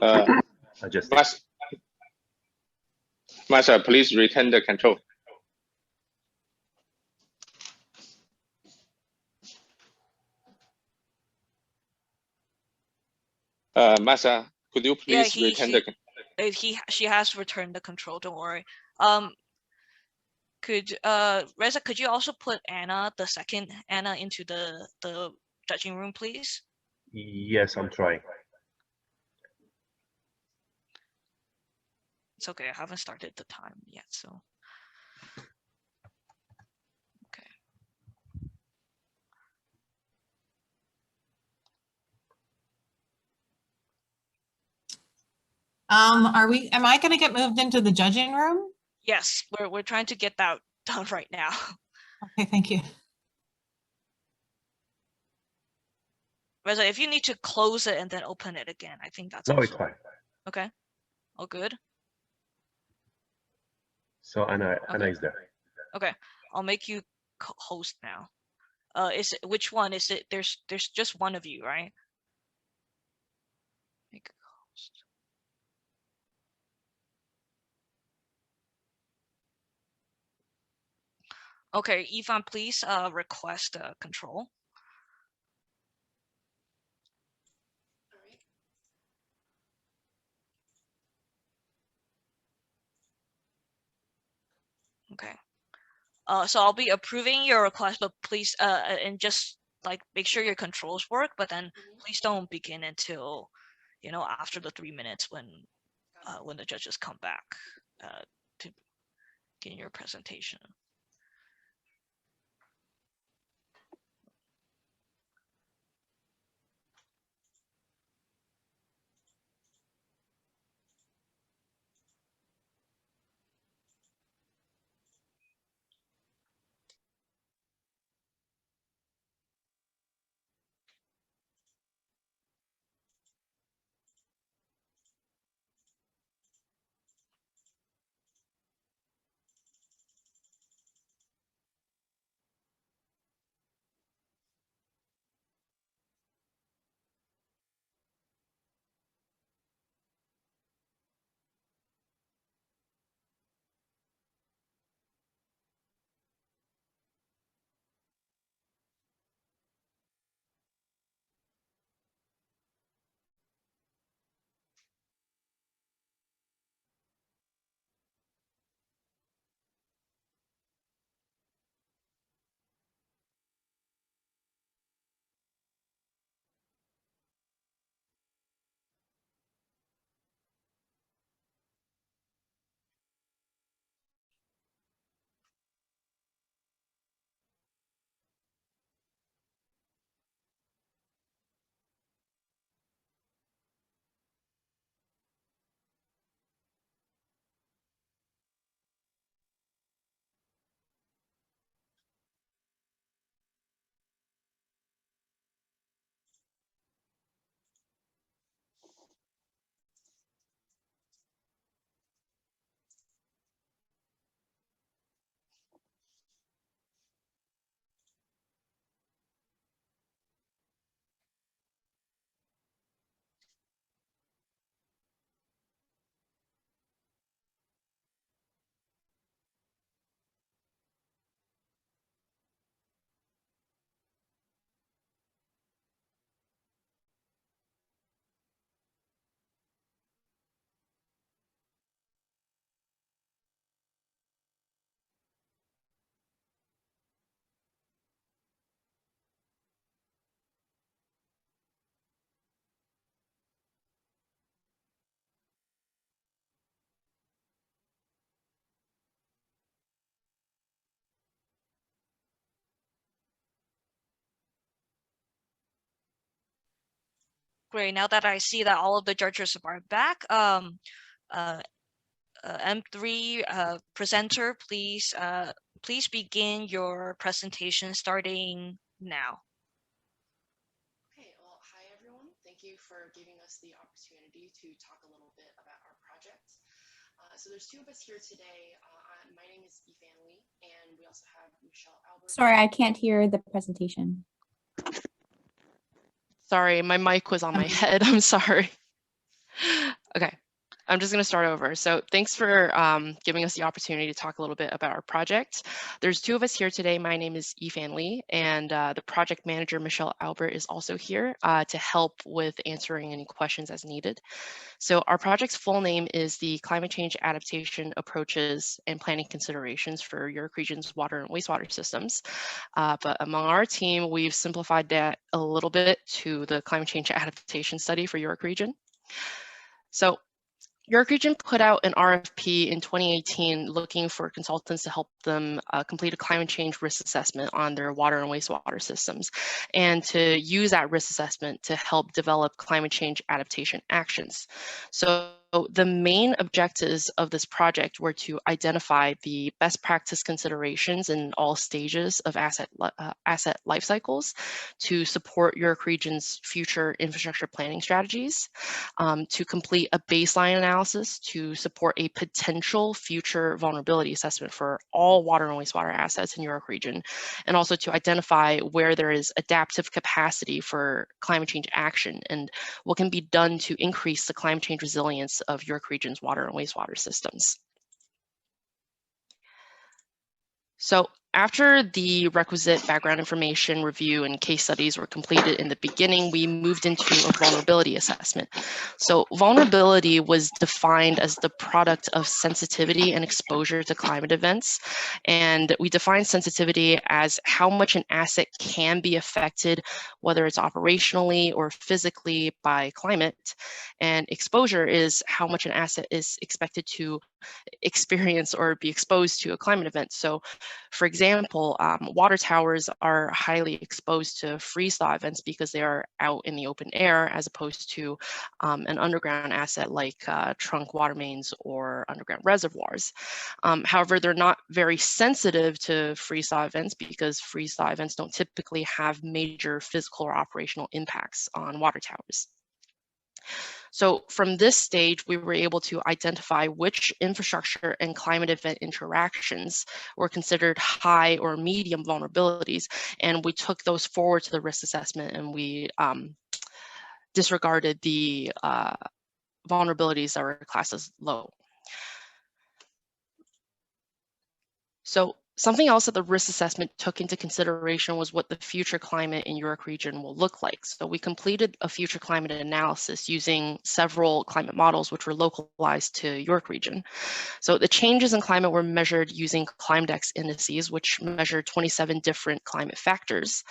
Masha, please retain the control. Masha, could you please retain the control? She has returned the control, don't worry. Reza, could you also put Anna, the second Anna, into the judging room, please? Yes, I'm trying. It's okay, I haven't started the time yet, so. Okay. Am I going to get moved into the judging room? Yes, we're trying to get that done right now. Okay, thank you. Reza, if you need to close it and then open it again, I think that's No, also it's fine. okay. All good. So Anna is there. Okay, I'll make you host now. Which one is it? There's just one of you, right? Make host. Okay, Ivan, please request control. Okay. So I'll be approving your request, but please and just like make sure your controls work, but then please don't begin until after the 3 minutes when the judges come back to begin your presentation. Great. Now that I see that all of the judges are back, M3 presenter, please begin your presentation starting now. Okay, well, hi everyone. Thank you for giving us the opportunity to talk a little bit about our project. So there's two of us here today. My name is Biannual, and we also have Michelle Albert. Sorry, I can't hear the presentation. Sorry, my mic was on my head. I'm sorry. Okay, I'm just going to start over. So thanks for giving us the opportunity to talk a little bit about our project. There's two of us here today. My name is Lee, and the project manager, Michelle Albert, is also here to help with answering any questions as needed. So our project's full name is the Climate Change Adaptation Approaches and Planning Considerations for York Region's Water and Wastewater Systems. But among our team, we've simplified that a little bit to the Climate Change Adaptation Study for York Region. So York Region put out an RFP in 2018 looking for consultants to help them complete a climate change risk assessment on their water and wastewater systems, and to use that risk assessment to help develop climate change adaptation actions. So the main objectives of this project were to identify the best practice considerations in all stages of asset life cycles to support York Region's future infrastructure planning strategies, to complete a baseline analysis to support a potential future vulnerability assessment for all water and wastewater assets in York Region, and also to identify where there is adaptive capacity for climate change action and what can be done to increase the climate change resilience of York Region's water and wastewater systems. So after the requisite background information review and case studies were completed in the beginning, we moved into a vulnerability assessment. So vulnerability was defined as the product of sensitivity and exposure to climate events. And we defined sensitivity as how much an asset can be affected, whether it's operationally or physically by climate. And exposure is how much an asset is expected to experience or be exposed to a climate event. So for example, water towers are highly exposed to freeze-thaw events because they are out in the open air, as opposed to an underground asset like trunk water mains or underground reservoirs. However, they're not very sensitive to freeze-thaw events because freeze-thaw events don't typically have major physical or operational impacts on water towers. So from this stage, we were able to identify which infrastructure and climate event interactions were considered high or medium vulnerabilities, and we took those forward to the risk assessment, and we disregarded the vulnerabilities that were classed as low. So something else that the risk assessment took into consideration was what the future climate in York Region will look like. So we completed a future climate analysis using several climate models which were localized to York Region. So the changes in climate were measured using Climadex indices, which measured 27 different climate factors.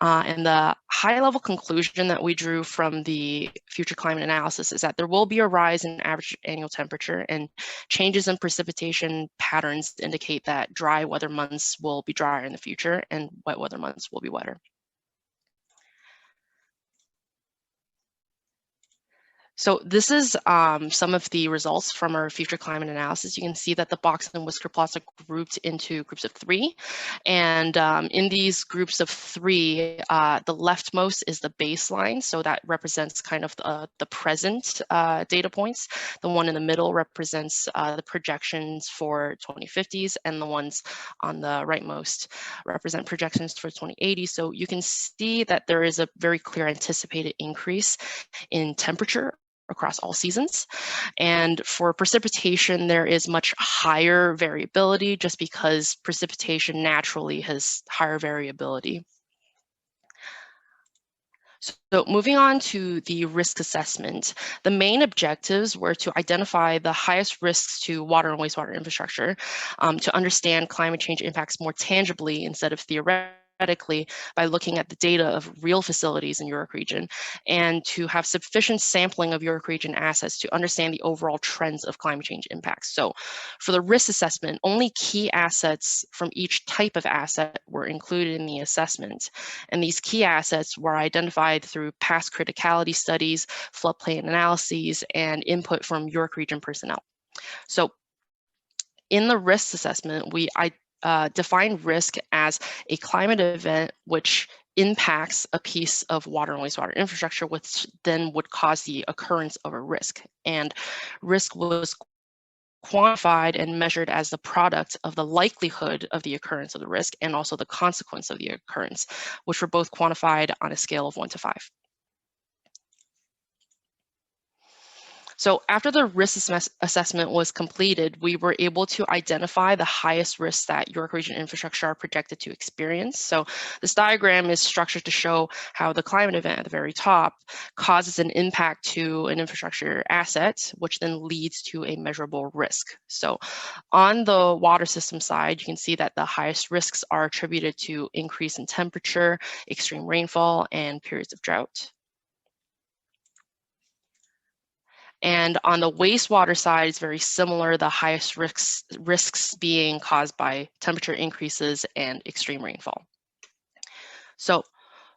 And the high-level conclusion that we drew from the future climate analysis is that there will be a rise in average annual temperature, and changes in precipitation patterns indicate that dry weather months will be drier in the future and wet weather months will be wetter. So this is some of the results from our future climate analysis. You can see that the box and whisker plots are grouped into groups of 3. And in these groups of 3, the leftmost is the baseline. So that represents kind of the present data points. The one in the middle represents the projections for 2050s, and the ones on the rightmost represent projections for 2080. So you can see that there is a very clear anticipated increase in temperature across all seasons. And for precipitation, there is much higher variability just because precipitation naturally has higher variability. So moving on to the risk assessment, the main objectives were to identify the highest risks to water and wastewater infrastructure, to understand climate change impacts more tangibly instead of theoretically, theoretically by looking at the data of real facilities in York Region, and to have sufficient sampling of York Region assets to understand the overall trends of climate change impacts. So for the risk assessment, only key assets from each type of asset were included in the assessment. And these key assets were identified through past criticality studies, floodplain analyses, and input from York Region personnel. So in the risk assessment, we define risk as a climate event which impacts a piece of water and wastewater infrastructure, which then would cause the occurrence of a risk. And risk was quantified and measured as the product of the likelihood of the occurrence of the risk and also the consequence of the occurrence, which were both quantified on a scale of 1 to 5. So after the risk assessment was completed, we were able to identify the highest risks that York Region infrastructure are projected to experience. So this diagram is structured to show how the climate event at the very top causes an impact to an infrastructure asset, which then leads to a measurable risk. So on the water system side, you can see that the highest risks are attributed to increase in temperature, extreme rainfall, and periods of drought. And on the wastewater side, it's very similar, the highest risks being caused by temperature increases and extreme rainfall. So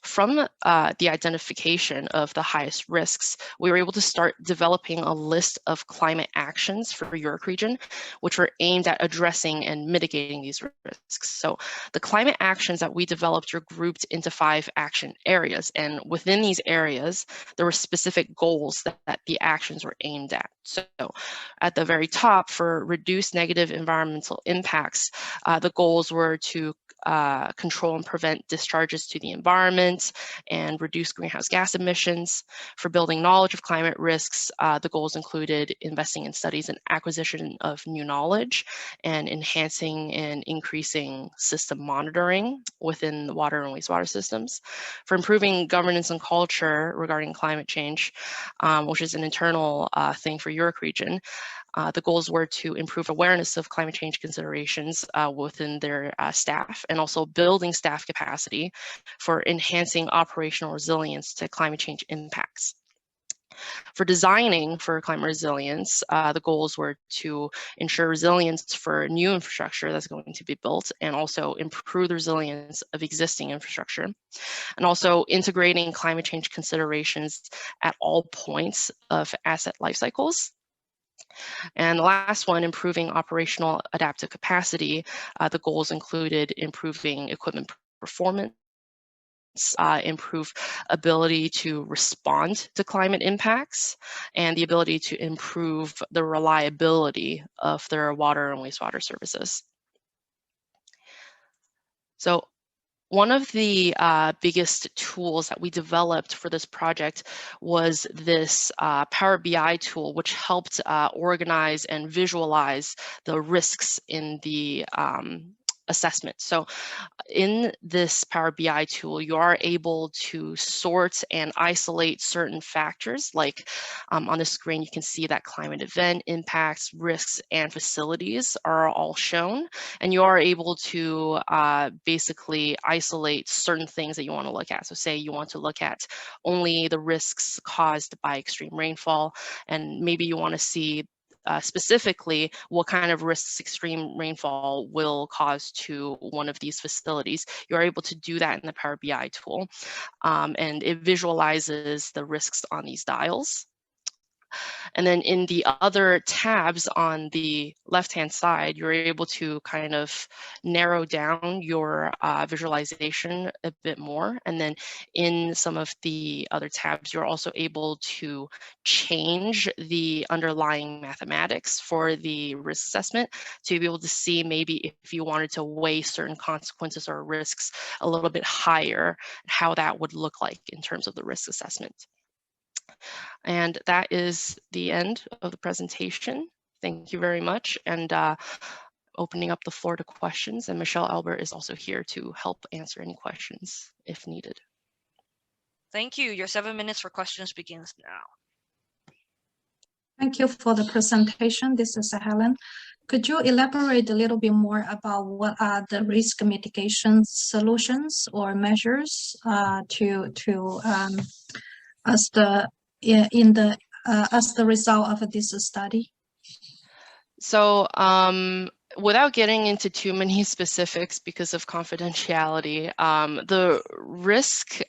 from the identification of the highest risks, we were able to start developing a list of climate actions for York Region, which were aimed at addressing and mitigating these risks. So the climate actions that we developed were grouped into 5 action areas. And within these areas, there were specific goals that the actions were aimed at. So at the very top, for reduce negative environmental impacts, the goals were to control and prevent discharges to the environment and reduce greenhouse gas emissions. For building knowledge of climate risks, the goals included investing in studies and acquisition of new knowledge and enhancing and increasing system monitoring within the water and wastewater systems. For improving governance and culture regarding climate change, which is an internal thing for York Region, the goals were to improve awareness of climate change considerations within their staff, and also building staff capacity for enhancing operational resilience to climate change impacts. For designing for climate resilience, the goals were to ensure resilience for new infrastructure that's going to be built, and also improve the resilience of existing infrastructure, and also integrating climate change considerations at all points of asset life cycles. And the last one, improving operational adaptive capacity. The goals included improving equipment performance, improve ability to respond to climate impacts, and the ability to improve the reliability of their water and wastewater services. So one of the biggest tools that we developed for this project was this Power BI tool, which helped organize and visualize the risks in the assessment. So in this Power BI tool, you are able to sort and isolate certain factors, like on the screen, you can see that climate event impacts, risks, and facilities are all shown. And you are able to basically isolate certain things that you want to look at. So say you want to look at only the risks caused by extreme rainfall, and maybe you want to see specifically what kind of risks extreme rainfall will cause to one of these facilities. You're able to do that in the Power BI tool, and it visualizes the risks on these dials. And then in the other tabs on the left-hand side, you're able to kind of narrow down your visualization a bit more. And then in some of the other tabs, you're also able to change the underlying mathematics for the risk assessment to be able to see maybe if you wanted to weigh certain consequences or risks a little bit higher, how that would look like in terms of the risk assessment. And that is the end of the presentation. Thank you very much. And opening up the floor to questions. And Michelle Albert is also here to help answer any questions if needed. Thank you. Your 7 minutes for questions begins now. Thank you for the presentation. This is Helen. Could you elaborate a little bit more about what are the risk mitigation solutions or measures as the result of this study? So without getting into too many specifics because of confidentiality, the risk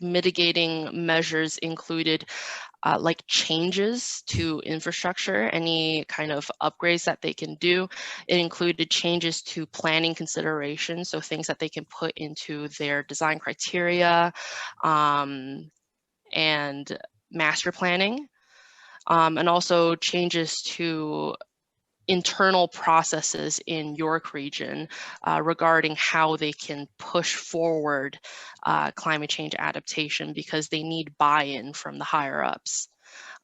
mitigating measures included like changes to infrastructure, any kind of upgrades that they can do. It included changes to planning considerations, so things that they can put into their design criteria and master planning, and also changes to internal processes in York Region regarding how they can push forward climate change adaptation, because they need buy-in from the higher ups.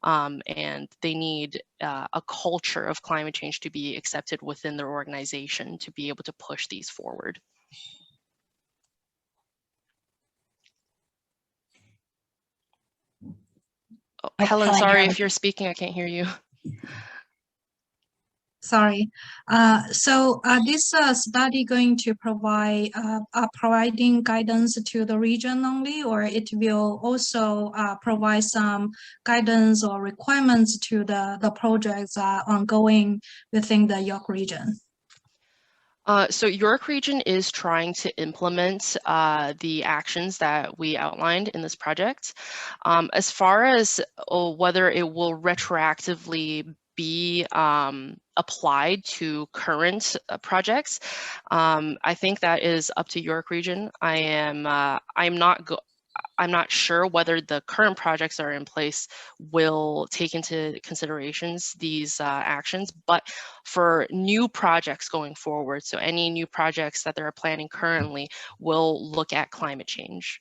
And they need a culture of climate change to be accepted within their organization to be able to push these forward. Oh, Helen, sorry if you're speaking, I can't hear you. Sorry. So this study going to provide providing guidance to the region only, or it will also provide some guidance or requirements to the projects ongoing within the York region? So York Region is trying to implement the actions that we outlined in this project. As far as whether it will retroactively be applied to current projects, I think that is up to York Region. I'm not sure whether the current projects that are in place will take into considerations these actions, but for new projects going forward, so any new projects that they're planning currently will look at climate change.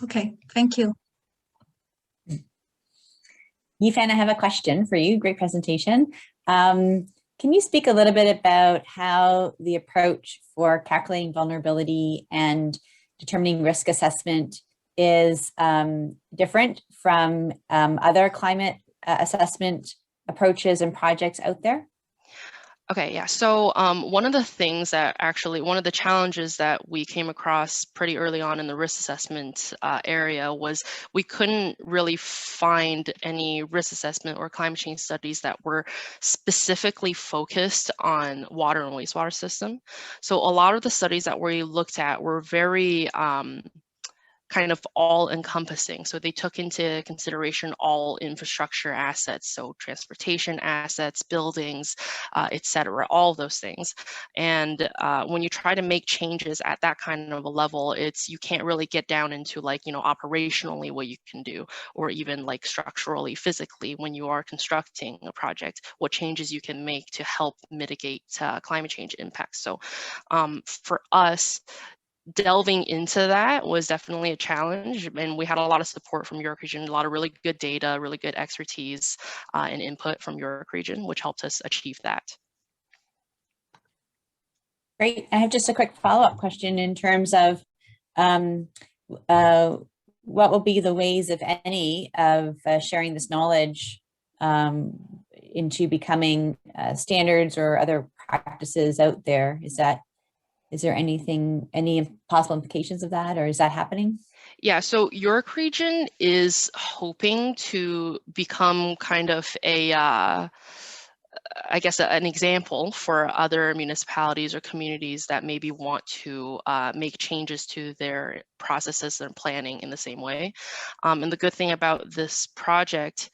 Okay, thank you. Yifan, I have a question for you. Great presentation. Can you speak a little bit about how the approach for calculating vulnerability and determining risk assessment is different from other climate assessment approaches and projects out there? Okay, yeah. So one of the things that one of the challenges that we came across pretty early on in the risk assessment area was we couldn't really find any risk assessment or climate change studies that were specifically focused on water and wastewater system. So a lot of the studies that we looked at were very kind of all encompassing. So they took into consideration all infrastructure assets, so transportation assets, buildings, et cetera, all those things. And when you try to make changes at that kind of a level, you can't really get down into like, operationally what you can do, or even like structurally, physically, when you are constructing a project, what changes you can make to help mitigate climate change impacts. So for us, delving into that was definitely a challenge, and we had a lot of support from York Region, a lot of really good data, really good expertise and input from York Region, which helped us achieve that. Great. I have just a quick follow-up question in terms of what will be the ways, if any, of sharing this knowledge into becoming standards or other practices out there? Is there any possible implications of that, or is that happening? Yeah, so York Region is hoping to become kind of I guess an example for other municipalities or communities that maybe want to make changes to their processes and planning in the same way. And the good thing about this project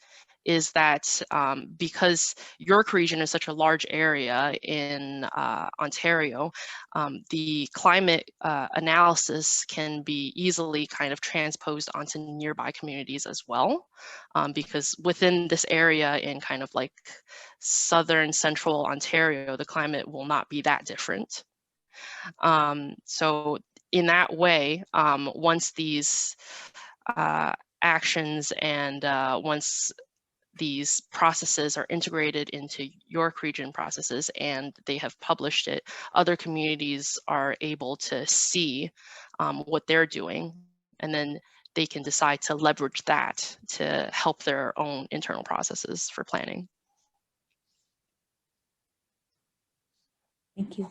is that because York Region is such a large area in Ontario, the climate analysis can be easily kind of transposed onto nearby communities as well, because within this area in kind of like southern central Ontario, the climate will not be that different. So in that way, once these actions and once these processes are integrated into York Region processes and they have published it, other communities are able to see what they're doing, and then they can decide to leverage that to help their own internal processes for planning. Thank you.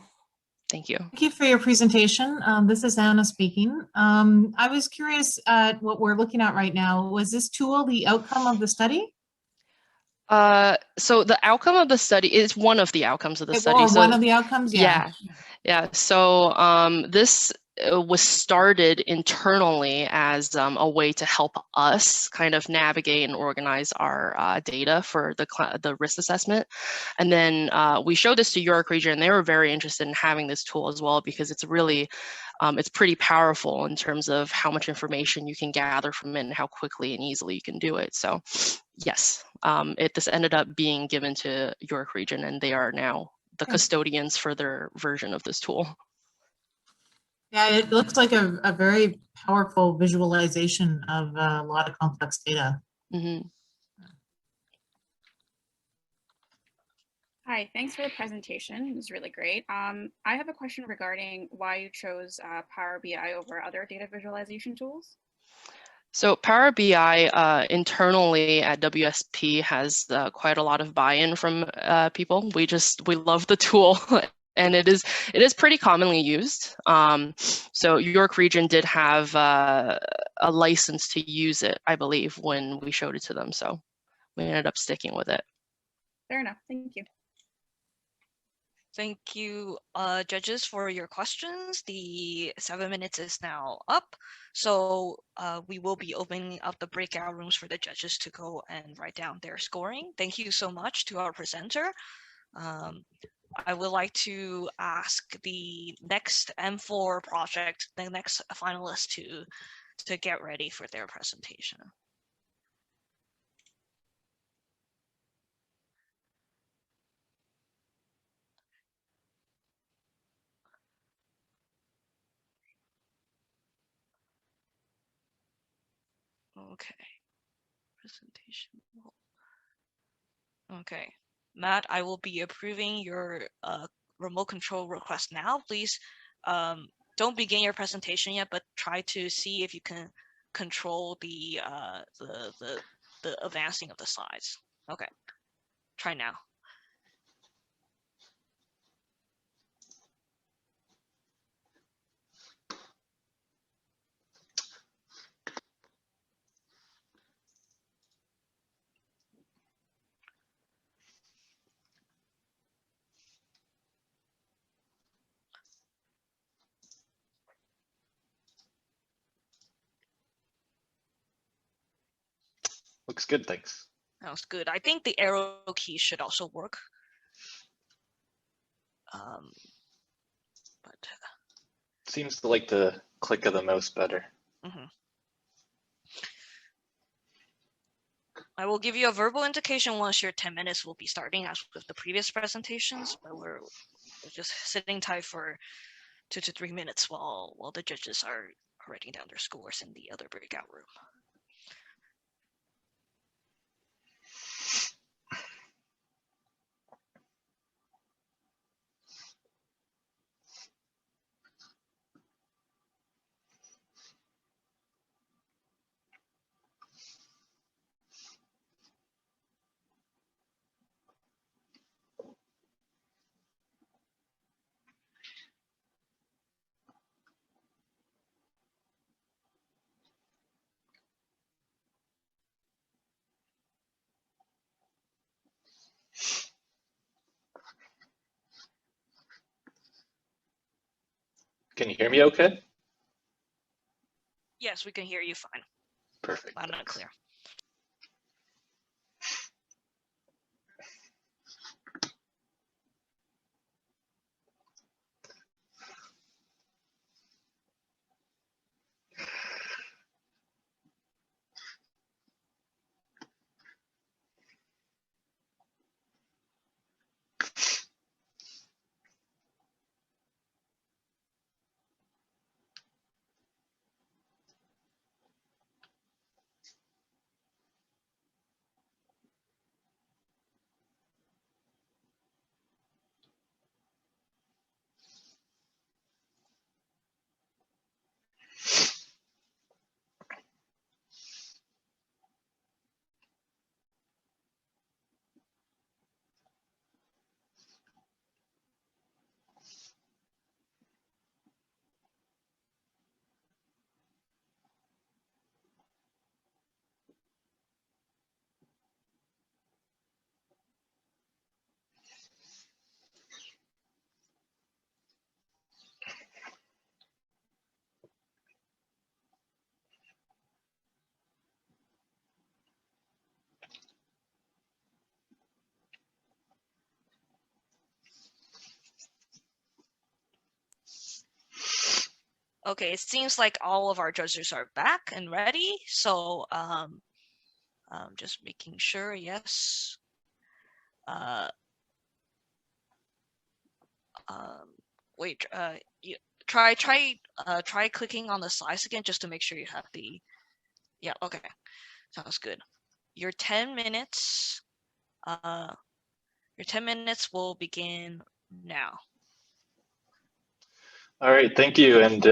Thank you. Thank you for your presentation. This is Anna speaking. I was curious at what we're looking at right now. Was this tool the outcome of the study? So the outcome of the study is one of the outcomes of the study. Or So one of the outcomes? Yeah. yeah. So this was started internally as a way to help us kind of navigate and organize our data for the risk assessment. And then we showed this to York Region, and they were very interested in having this tool as well, because it's really, it's pretty powerful in terms of how much information you can gather from it and how quickly and easily you can do it. So yes, this ended up being given to York Region, and they are now the custodians for their version of this tool. Yeah, it looks like a very powerful visualization of a lot of complex data. Mm-hmm. Hi, thanks for the presentation. It was really great. I have a question regarding why you chose Power BI over other data visualization tools. So Power BI internally at WSP has quite a lot of buy-in from people. We love the tool. And it is pretty commonly used. So York Region did have a license to use it, I believe, when we showed it to them. So we ended up sticking with it. Fair enough. Thank you. Thank you, judges, for your questions. The 7 minutes is now up. So we will be opening up the breakout rooms for the judges to go and write down their scoring. Thank you so much to our presenter. I would like to ask the next M4 project, the next finalist to get ready for their presentation. Okay, presentation. Okay, Matt, I will be approving your remote control request now. Please don't begin your presentation yet, but try to see if you can control the advancing of the slides. Okay, try now. Looks good, thanks. That was good. I think the arrow key should also work. But seems to like the click of the mouse better. Mm-hmm. I will give you a verbal indication once your 10 minutes will be starting, as with the previous presentations, but we're just sitting tight for 2 to 3 minutes while the judges are writing down their scores in the other breakout room. Can you hear me okay? Yes, we can hear you fine. Perfect. Loud and clear. Okay, it seems like all of our judges are back and ready. So just making sure, yes. Wait, you try clicking on the slides again just to make sure you have the, yeah, okay, sounds good. Your 10 minutes, will begin now. All right, thank you, and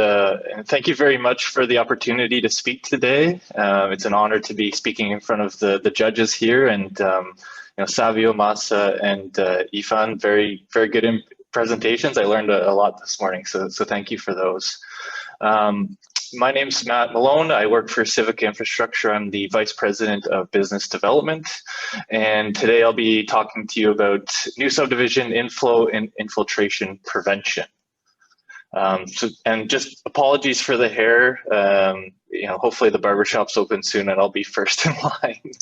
thank you very much for the opportunity to speak today. It's an honor to be speaking in front of the judges here, and Savio, Masa, and Ifan, very good presentations. I learned a lot this morning, so thank you for those. My name's Matt Malone. I work for Civica Infrastructure. I'm the Vice President of Business Development. And today I'll be talking to you about new subdivision inflow and infiltration prevention. And just apologies for the hair. Hopefully the barbershop's open soon and I'll be first in line.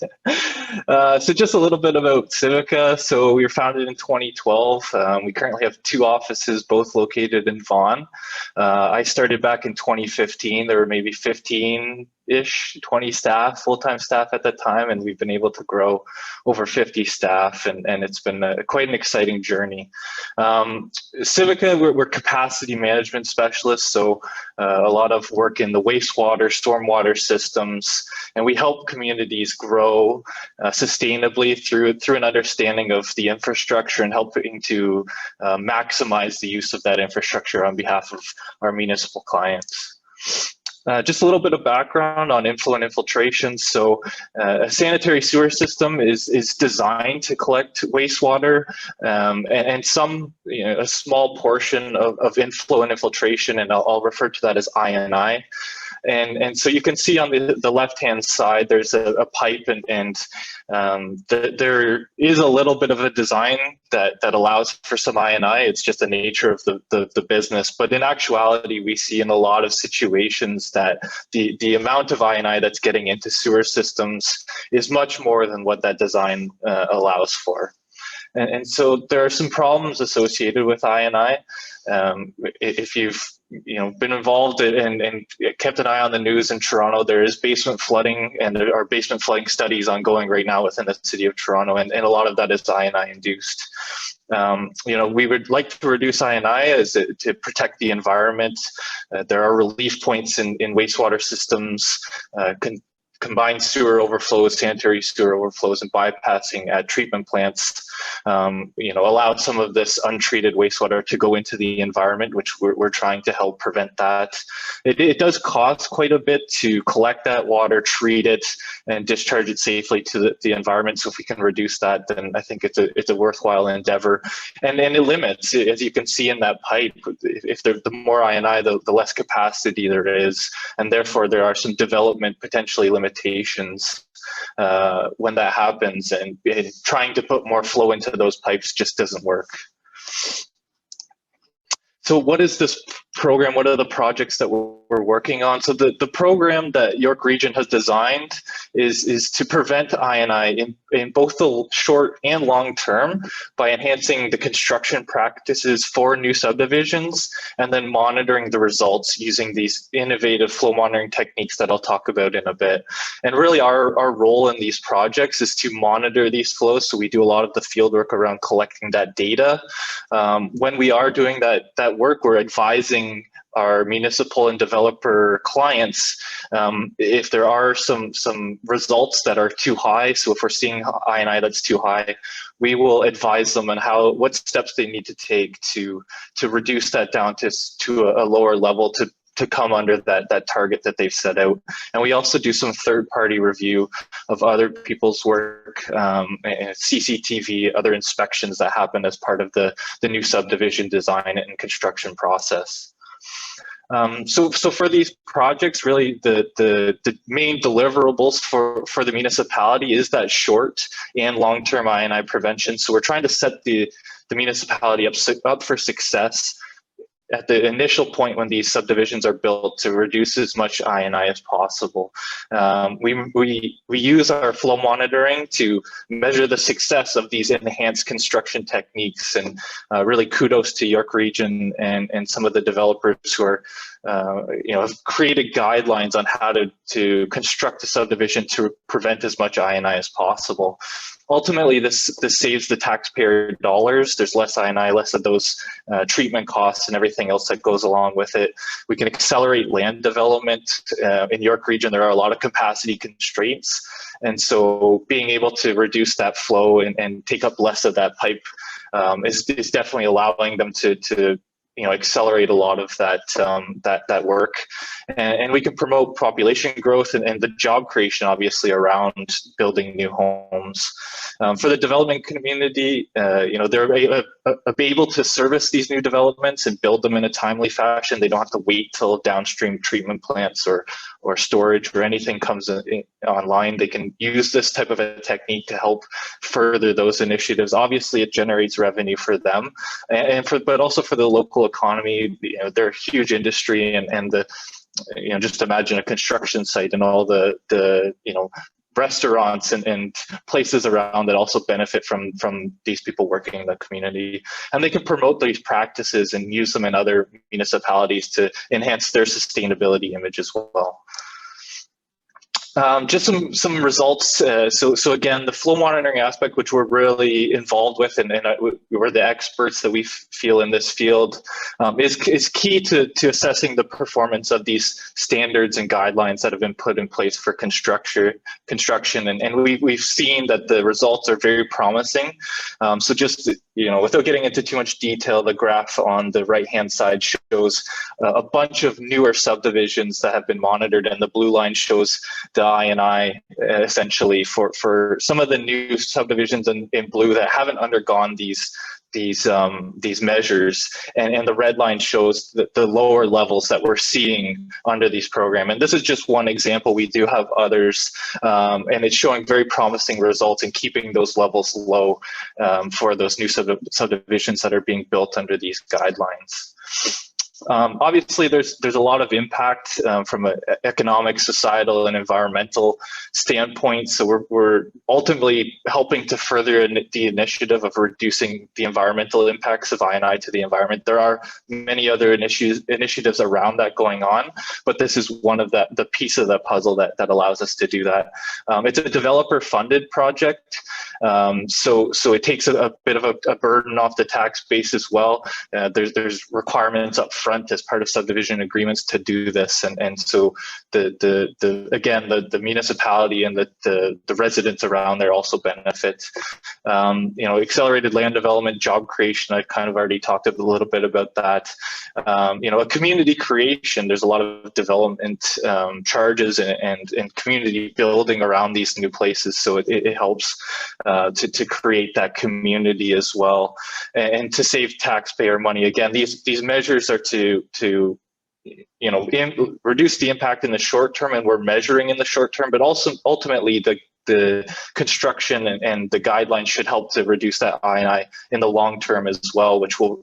So just a little bit about Civica. So we were founded in 2012. We currently have 2 offices, both located in Vaughan. I started back in 2015. There were maybe 15-ish, 20 staff, full-time staff at that time, and we've been able to grow over 50 staff, and it's been quite an exciting journey. Civica, we're capacity management specialists, so a lot of work in the wastewater, stormwater systems, and we help communities grow sustainably through an understanding of the infrastructure and helping to maximize the use of that infrastructure on behalf of our municipal clients. Just a little bit of background on inflow and infiltration. So a sanitary sewer system is designed to collect wastewater and some, a small portion of inflow and infiltration, and I'll refer to that as I&I. And so you can see on the left-hand side, there's a pipe, and there is a little bit of a design that allows for some I&I. It's just the nature of the business. But in actuality, we see in a lot of situations that the amount of I&I that's getting into sewer systems is much more than what that design allows for. And so there are some problems associated with I&I. If you've been involved and kept an eye on the news in Toronto, there is basement flooding, and there are basement flooding studies ongoing right now within the city of Toronto, and a lot of that is I&I induced. We would like to reduce I&I as to protect the environment. There are relief points in wastewater systems, combined sewer overflows, sanitary sewer overflows, and bypassing at treatment plants, allowed some of this untreated wastewater to go into the environment, which we're trying to help prevent that. It does cost quite a bit to collect that water, treat it, and discharge it safely to the environment. So if we can reduce that, then I think it's a worthwhile endeavor. And it limits, as you can see in that pipe, if the more I&I, the less capacity there is, and therefore there are some development potentially limitations when that happens, and trying to put more flow into those pipes just doesn't work. So what is this program? What are the projects that we're working on? So the program that York Region has designed is to prevent I&I in both the short and long term by enhancing the construction practices for new subdivisions, and then monitoring the results using these innovative flow monitoring techniques that I'll talk about in a bit. And really our role in these projects is to monitor these flows. So we do a lot of the field work around collecting that data. When we are doing that work, we're advising our municipal and developer clients if there are some results that are too high. So if we're seeing I&I that's too high, we will advise them on what steps they need to take to reduce that down to a lower level to come under that target that they've set out. And we also do some third-party review of other people's work, CCTV, other inspections that happen as part of the new subdivision design and construction process. So for these projects, really the main deliverables for the municipality is that short and long-term I&I prevention. So we're trying to set the municipality up for success at the initial point when these subdivisions are built to reduce as much I&I as possible. We use our flow monitoring to measure the success of these enhanced construction techniques, and really kudos to York Region and some of the developers who are have created guidelines on how to construct a subdivision to prevent as much I&I as possible. Ultimately, this saves the taxpayer dollars. There's less I&I, less of those treatment costs and everything else that goes along with it. We can accelerate land development. In York Region, there are a lot of capacity constraints. And so being able to reduce that flow and take up less of that pipe is definitely allowing them to accelerate a lot of that work, and we can promote population growth and the job creation, obviously, around building new homes. For the development community, they're able to service these new developments and build them in a timely fashion. They don't have to wait till downstream treatment plants or storage or anything comes online. They can use this type of a technique to help further those initiatives. Obviously, it generates revenue for them, but also for the local economy. They're a huge industry, and the just imagine a construction site and all the restaurants and places around that also benefit from these people working in the community, and they can promote these practices and use them in other municipalities to enhance their sustainability image as well. Just some results. So again, the flow monitoring aspect, which we're really involved with, and we're the experts that we feel in this field, is key to assessing the performance of these standards and guidelines that have been put in place for construction. And we've seen that the results are very promising. So just without getting into too much detail, the graph on the right-hand side shows a bunch of newer subdivisions that have been monitored, and the blue line shows the I&I essentially for some of the new subdivisions in blue that haven't undergone these measures, and the red line shows the lower levels that we're seeing under these programs. And this is just one example. We do have others, and it's showing very promising results in keeping those levels low for those new subdivisions that are being built under these guidelines. Obviously, there's a lot of impact from an economic, societal, and environmental standpoint. So we're ultimately helping to further the initiative of reducing the environmental impacts of I&I to the environment. There are many other initiatives around that going on, but this is one of the piece of the puzzle that allows us to do that. It's a developer-funded project, so it takes a bit of a burden off the tax base as well. There's requirements up front as part of subdivision agreements to do this, and so the municipality and the residents around there also benefit. Accelerated land development, job creation, I kind of already talked a little bit about that. A community creation, there's a lot of development charges and community building around these new places, so it helps to create that community as well, and to save taxpayer money. Again, these measures are to reduce the impact in the short term, and we're measuring in the short term, but also ultimately the construction and the guidelines should help to reduce that I&I in the long term as well, which will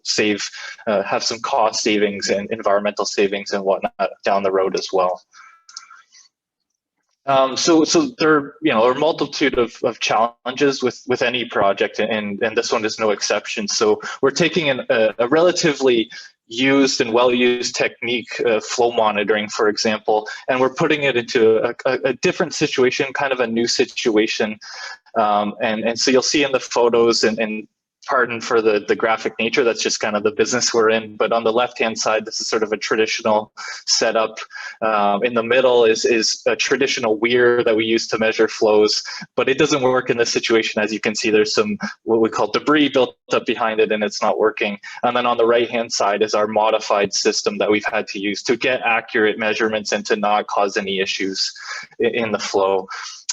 have some cost savings and environmental savings and whatnot down the road as well. So there are a multitude of challenges with any project, and this one is no exception. So we're taking a relatively used and well-used technique, flow monitoring, for example, and we're putting it into a different situation, kind of a new situation. And so you'll see in the photos, and pardon for the graphic nature, that's just kind of the business we're in. But on the left-hand side, this is sort of a traditional setup. In the middle is a traditional weir that we use to measure flows, but it doesn't work in this situation. As you can see, there's some what we call debris built up behind it, and it's not working. And then on the right-hand side is our modified system that we've had to use to get accurate measurements and to not cause any issues in the flow.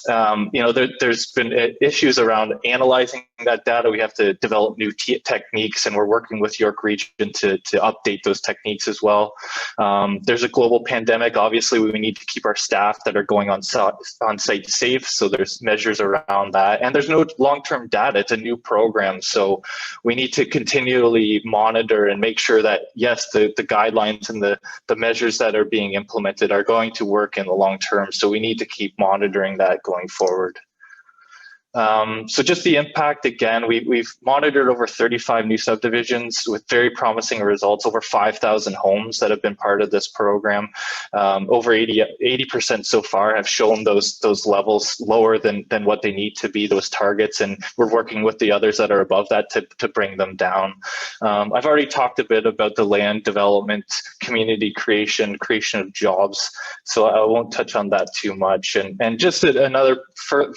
there's been issues around analyzing that data. We have to develop new techniques, and we're working with York Region to update those techniques as well. There's a global pandemic. Obviously, we need to keep our staff that are going on site safe, so there's measures around that. And there's no long-term data. It's a new program, so we need to continually monitor and make sure that, yes, the guidelines and the measures that are being implemented are going to work in the long term. So we need to keep monitoring that going forward. So just the impact, again, we've monitored over 35 new subdivisions with very promising results, over 5,000 homes that have been part of this program. Over 80% so far have shown those levels lower than what they need to be, those targets, and we're working with the others that are above that to bring them down. I've already talked a bit about the land development, community creation of jobs, so I won't touch on that too much. And just another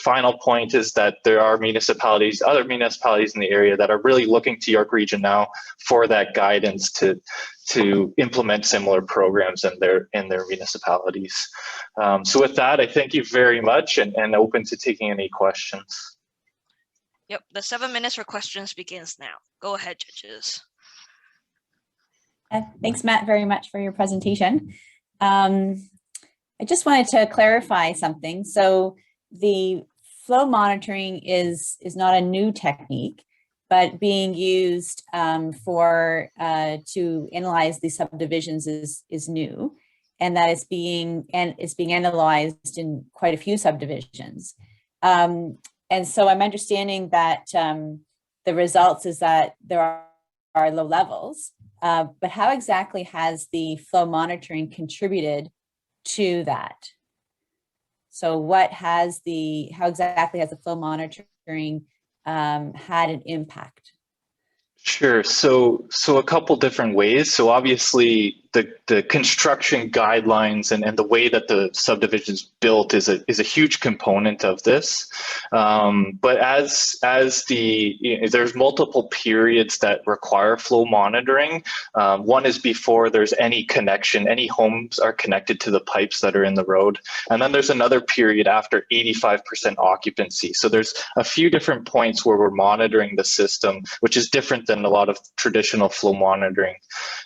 final point is that there are municipalities, other municipalities in the area that are really looking to York Region now for that guidance to implement similar programs in their municipalities. So with that, I thank you very much and open to taking any questions. Yep, the 7 minutes for questions begins now. Go ahead, judges. Thanks, Matt, very much for your presentation. I just wanted to clarify something. So the flow monitoring is not a new technique, but being used to analyze these subdivisions is new, and that it's being analyzed in quite a few subdivisions. And so I'm understanding that the results is that there are low levels, but how exactly has the flow monitoring contributed to that? So how exactly has the flow monitoring had an impact? Sure. So a couple different ways. So obviously the construction guidelines and the way that the subdivision's built is a huge component of this. But as there's multiple periods that require flow monitoring. One is before there's any connection, any homes are connected to the pipes that are in the road. And then there's another period after 85% occupancy. So there's a few different points where we're monitoring the system, which is different than a lot of traditional flow monitoring.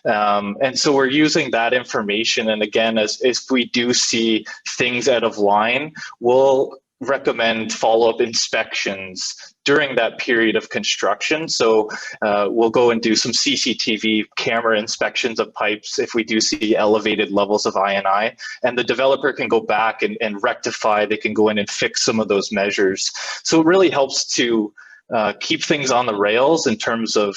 And so we're using that information. And again, if we do see things out of line, we'll recommend follow-up inspections during that period of construction. So we'll go and do some CCTV camera inspections of pipes if we do see elevated levels of INI, and the developer can go back and rectify, they can go in and fix some of those measures. So it really helps to keep things on the rails in terms of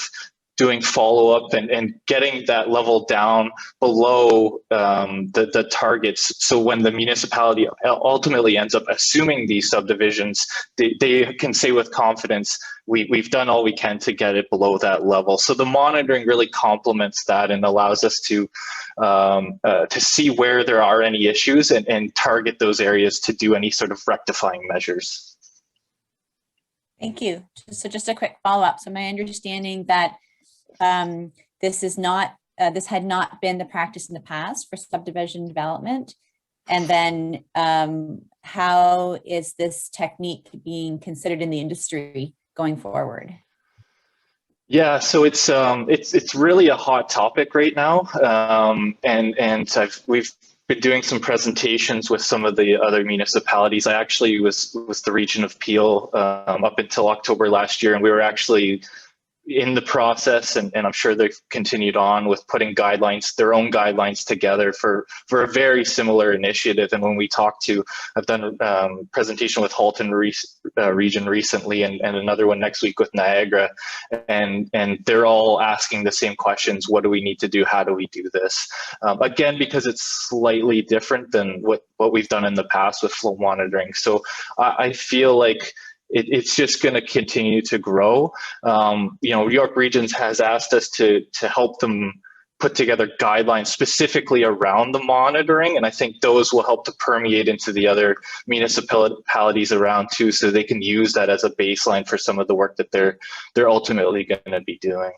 doing follow-up and getting that level down below the targets. So when the municipality ultimately ends up assuming these subdivisions, they can say with confidence, we've done all we can to get it below that level. So the monitoring really complements that and allows us to see where there are any issues and target those areas to do any sort of rectifying measures. Thank you. So just a quick follow-up. So my understanding that this had not been the practice in the past for subdivision development, and then how is this technique being considered in the industry going forward? Yeah, so it's really a hot topic right now, and we've been doing some presentations with some of the other municipalities. I actually was the region of Peel up until October last year, and we were actually in the process, and I'm sure they've continued on with putting guidelines, their own guidelines together for a very similar initiative. And when we talk to, I've done a presentation with Halton region recently, and another one next week with Niagara, and they're all asking the same questions. What do we need to do? How do we do this? Again, because it's slightly different than what we've done in the past with flow monitoring. So I feel like it's just going to continue to grow. York Regions has asked us to help them put together guidelines specifically around the monitoring, and I think those will help to permeate into the other municipalities around too, so they can use that as a baseline for some of the work that they're ultimately going to be doing.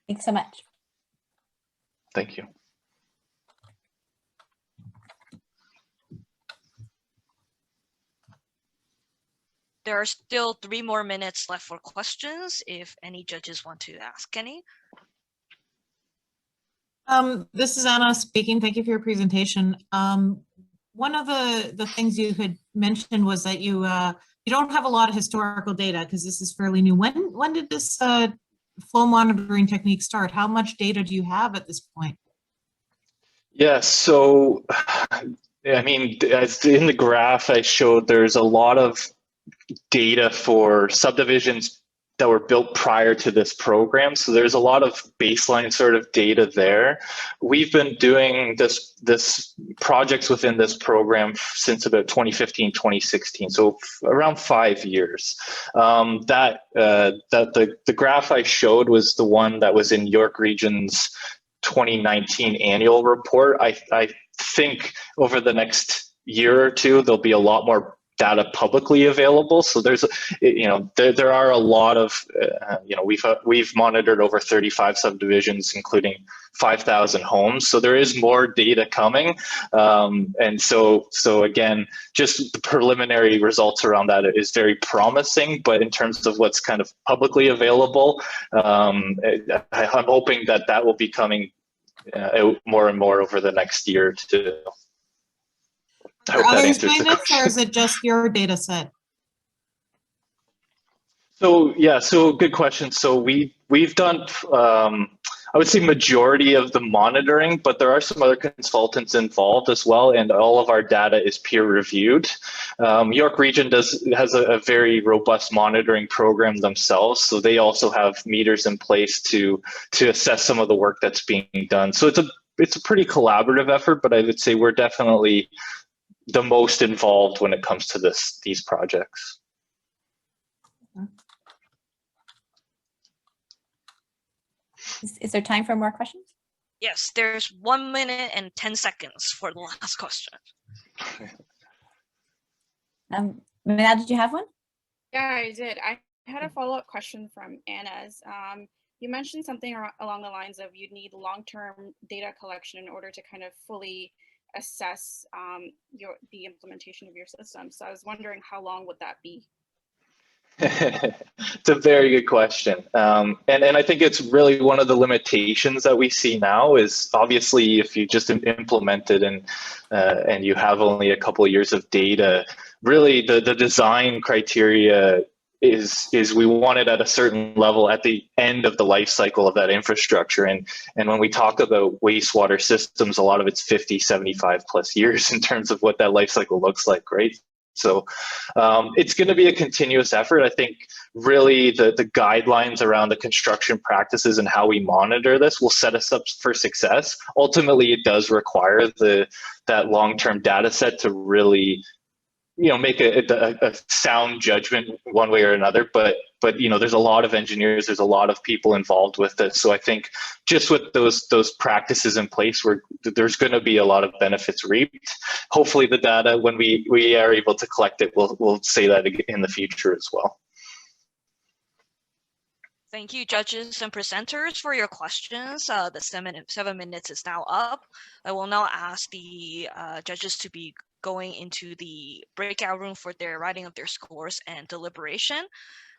Thanks so much. Thank you. there are still 3 more minutes left for questions if any judges want to ask any. This is Anna speaking. Thank you for your presentation. One of the things you had mentioned was that you don't have a lot of historical data because this is fairly new. When did this flow monitoring technique start? How much data do you have at this point? Yeah, so I mean, as in the graph I showed, there's a lot of data for subdivisions that were built prior to this program. So there's a lot of baseline sort of data there. We've been doing this projects within this program since about 2015, 2016. So around 5 years. The graph I showed was the one that was in York Region's 2019 annual report. I think over the next year or two, there'll be a lot more data publicly available. So there's, there are a lot of, we've monitored over 35 subdivisions, including 5,000 homes. So there is more data coming. And so again, just the preliminary results around that is very promising, but in terms of what's kind of publicly available, I'm hoping that will be coming out more and more over the next year or two. I hope that answers the question. Or is it just your data set? So yeah, so good question. So we've done, I would say majority of the monitoring, but there are some other consultants involved as well, and all of our data is peer reviewed. York Region has a very robust monitoring program themselves, so they also have meters in place to assess some of the work that's being done. So it's a pretty collaborative effort, but I would say we're definitely the most involved when it comes to these projects. Is there time for more questions? Yes, there's 1 minute and 10 seconds for the last question. Manal, did you have one? Yeah, I did. I had a follow-up question from Anna's. You mentioned something along the lines of you'd need long-term data collection in order to kind of fully assess the implementation of your system. So I was wondering, how long would that be? It's a very good question. And I think it's really one of the limitations that we see now is obviously if you just implement it and you have only a couple of years of data, really the design criteria is we want it at a certain level at the end of the life cycle of that infrastructure. And when we talk about wastewater systems, a lot of it's 50, 75 plus years in terms of what that life cycle looks like, right? So it's going to be a continuous effort. I think really the guidelines around the construction practices and how we monitor this will set us up for success. Ultimately, it does require that long-term data set to really make a sound judgment one way or another, but there's a lot of engineers, there's a lot of people involved with this. So I think just with those practices in place, there's going to be a lot of benefits reaped. Hopefully the data, when we are able to collect it, we'll say that in the future as well. Thank you, judges and presenters, for your questions. The 7 minutes is now up. I will now ask the judges to be going into the breakout room for their writing of their scores and deliberation.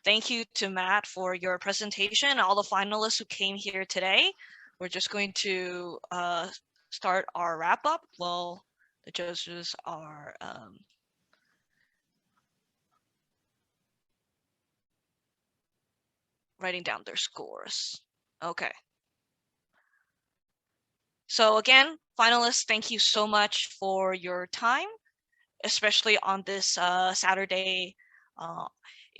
Thank you to Matt for your presentation, all the finalists who came here today. We're just going to start our wrap up while the judges are writing down their scores. Okay. So again, finalists, thank you so much for your time, especially on this Saturday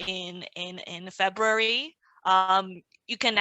in February. You can now